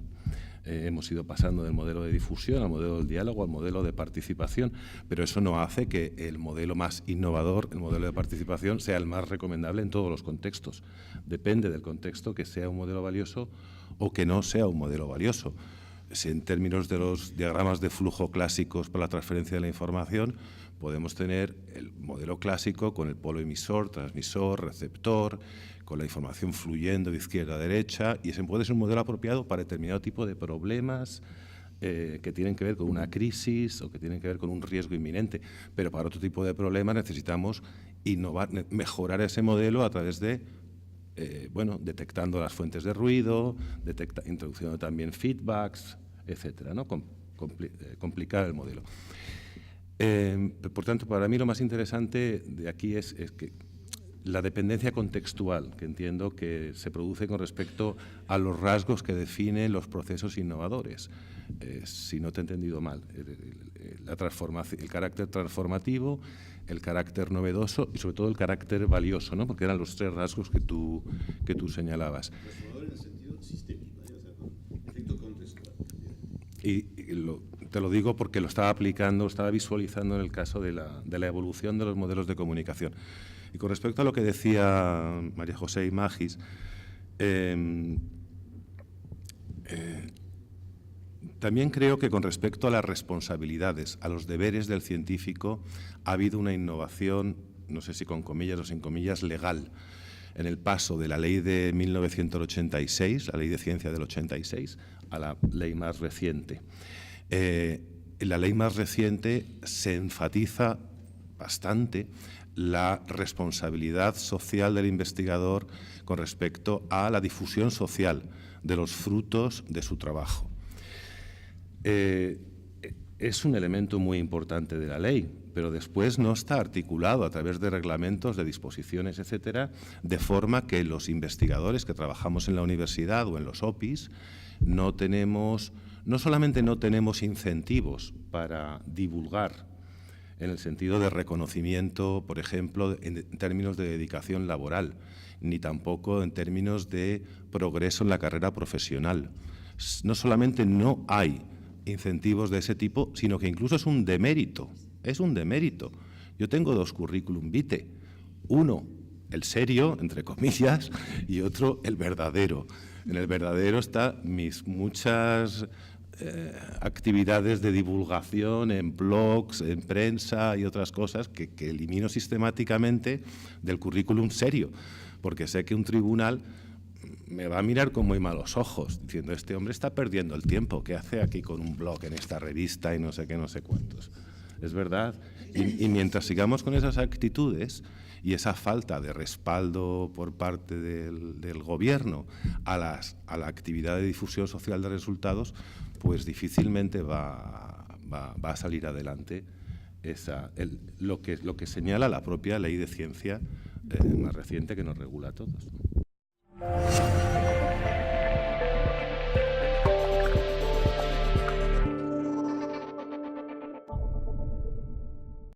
Hemos ido pasando del modelo de difusión al modelo del diálogo, al modelo de participación, pero eso no hace que el modelo más innovador, el modelo de participación, sea el más recomendable en todos los contextos. Depende del contexto que sea un modelo valioso o que no sea un modelo valioso. Si en términos de los diagramas de flujo clásicos para la transferencia de la información, podemos tener el modelo clásico con el polo emisor, transmisor, receptor, con la información fluyendo de izquierda a derecha, y ese puede ser un modelo apropiado para determinado tipo de problemas que tienen que ver con una crisis o que tienen que ver con un riesgo inminente, pero para otro tipo de problemas necesitamos innovar, mejorar ese modelo a través de detectando las fuentes de ruido, introduciendo también feedbacks, etcétera, ¿no? Complicar el modelo. Por tanto, para mí lo más interesante de aquí es que la dependencia contextual, que entiendo que se produce con respecto a los rasgos que definen los procesos innovadores. Si no te he entendido mal, el carácter transformativo, el carácter novedoso y sobre todo el carácter valioso, ¿no? Porque eran los tres rasgos que tú señalabas. Transformador en el sentido sistémico, o sea, con efecto contextual. Te lo digo porque lo estaba aplicando, lo estaba visualizando en el caso de la evolución de los modelos de comunicación. Y con respecto a lo que decía María José y Magis, también creo que con respecto a las responsabilidades, a los deberes del científico, ha habido una innovación, no sé si con comillas o sin comillas, legal, en el paso de la ley de 1986, la ley de ciencia del 86, a la ley más reciente. En la ley más reciente se enfatiza bastante la responsabilidad social del investigador con respecto a la difusión social de los frutos de su trabajo. Es un elemento muy importante de la ley, pero después no está articulado a través de reglamentos, de disposiciones, etcétera, de forma que los investigadores que trabajamos en la universidad o en los OPIs no solamente no tenemos incentivos para divulgar en el sentido de reconocimiento, por ejemplo, en términos de dedicación laboral, ni tampoco en términos de progreso en la carrera profesional. No solamente no hay incentivos de ese tipo, sino que incluso es un demérito. Es un demérito. Yo tengo dos currículum vitae. Uno, el serio, entre comillas, y otro, el verdadero. En el verdadero están mis muchas actividades de divulgación en blogs, en prensa y otras cosas que elimino sistemáticamente del currículum serio, porque sé que un tribunal me va a mirar con muy malos ojos, diciendo, este hombre está perdiendo el tiempo, ¿qué hace aquí con un blog en esta revista y no sé qué, no sé cuántos? Es verdad. Y mientras sigamos con esas actitudes y esa falta de respaldo por parte del gobierno a la actividad de difusión social de resultados, pues difícilmente va a salir adelante lo que señala la propia ley de ciencia más reciente que nos regula a todos.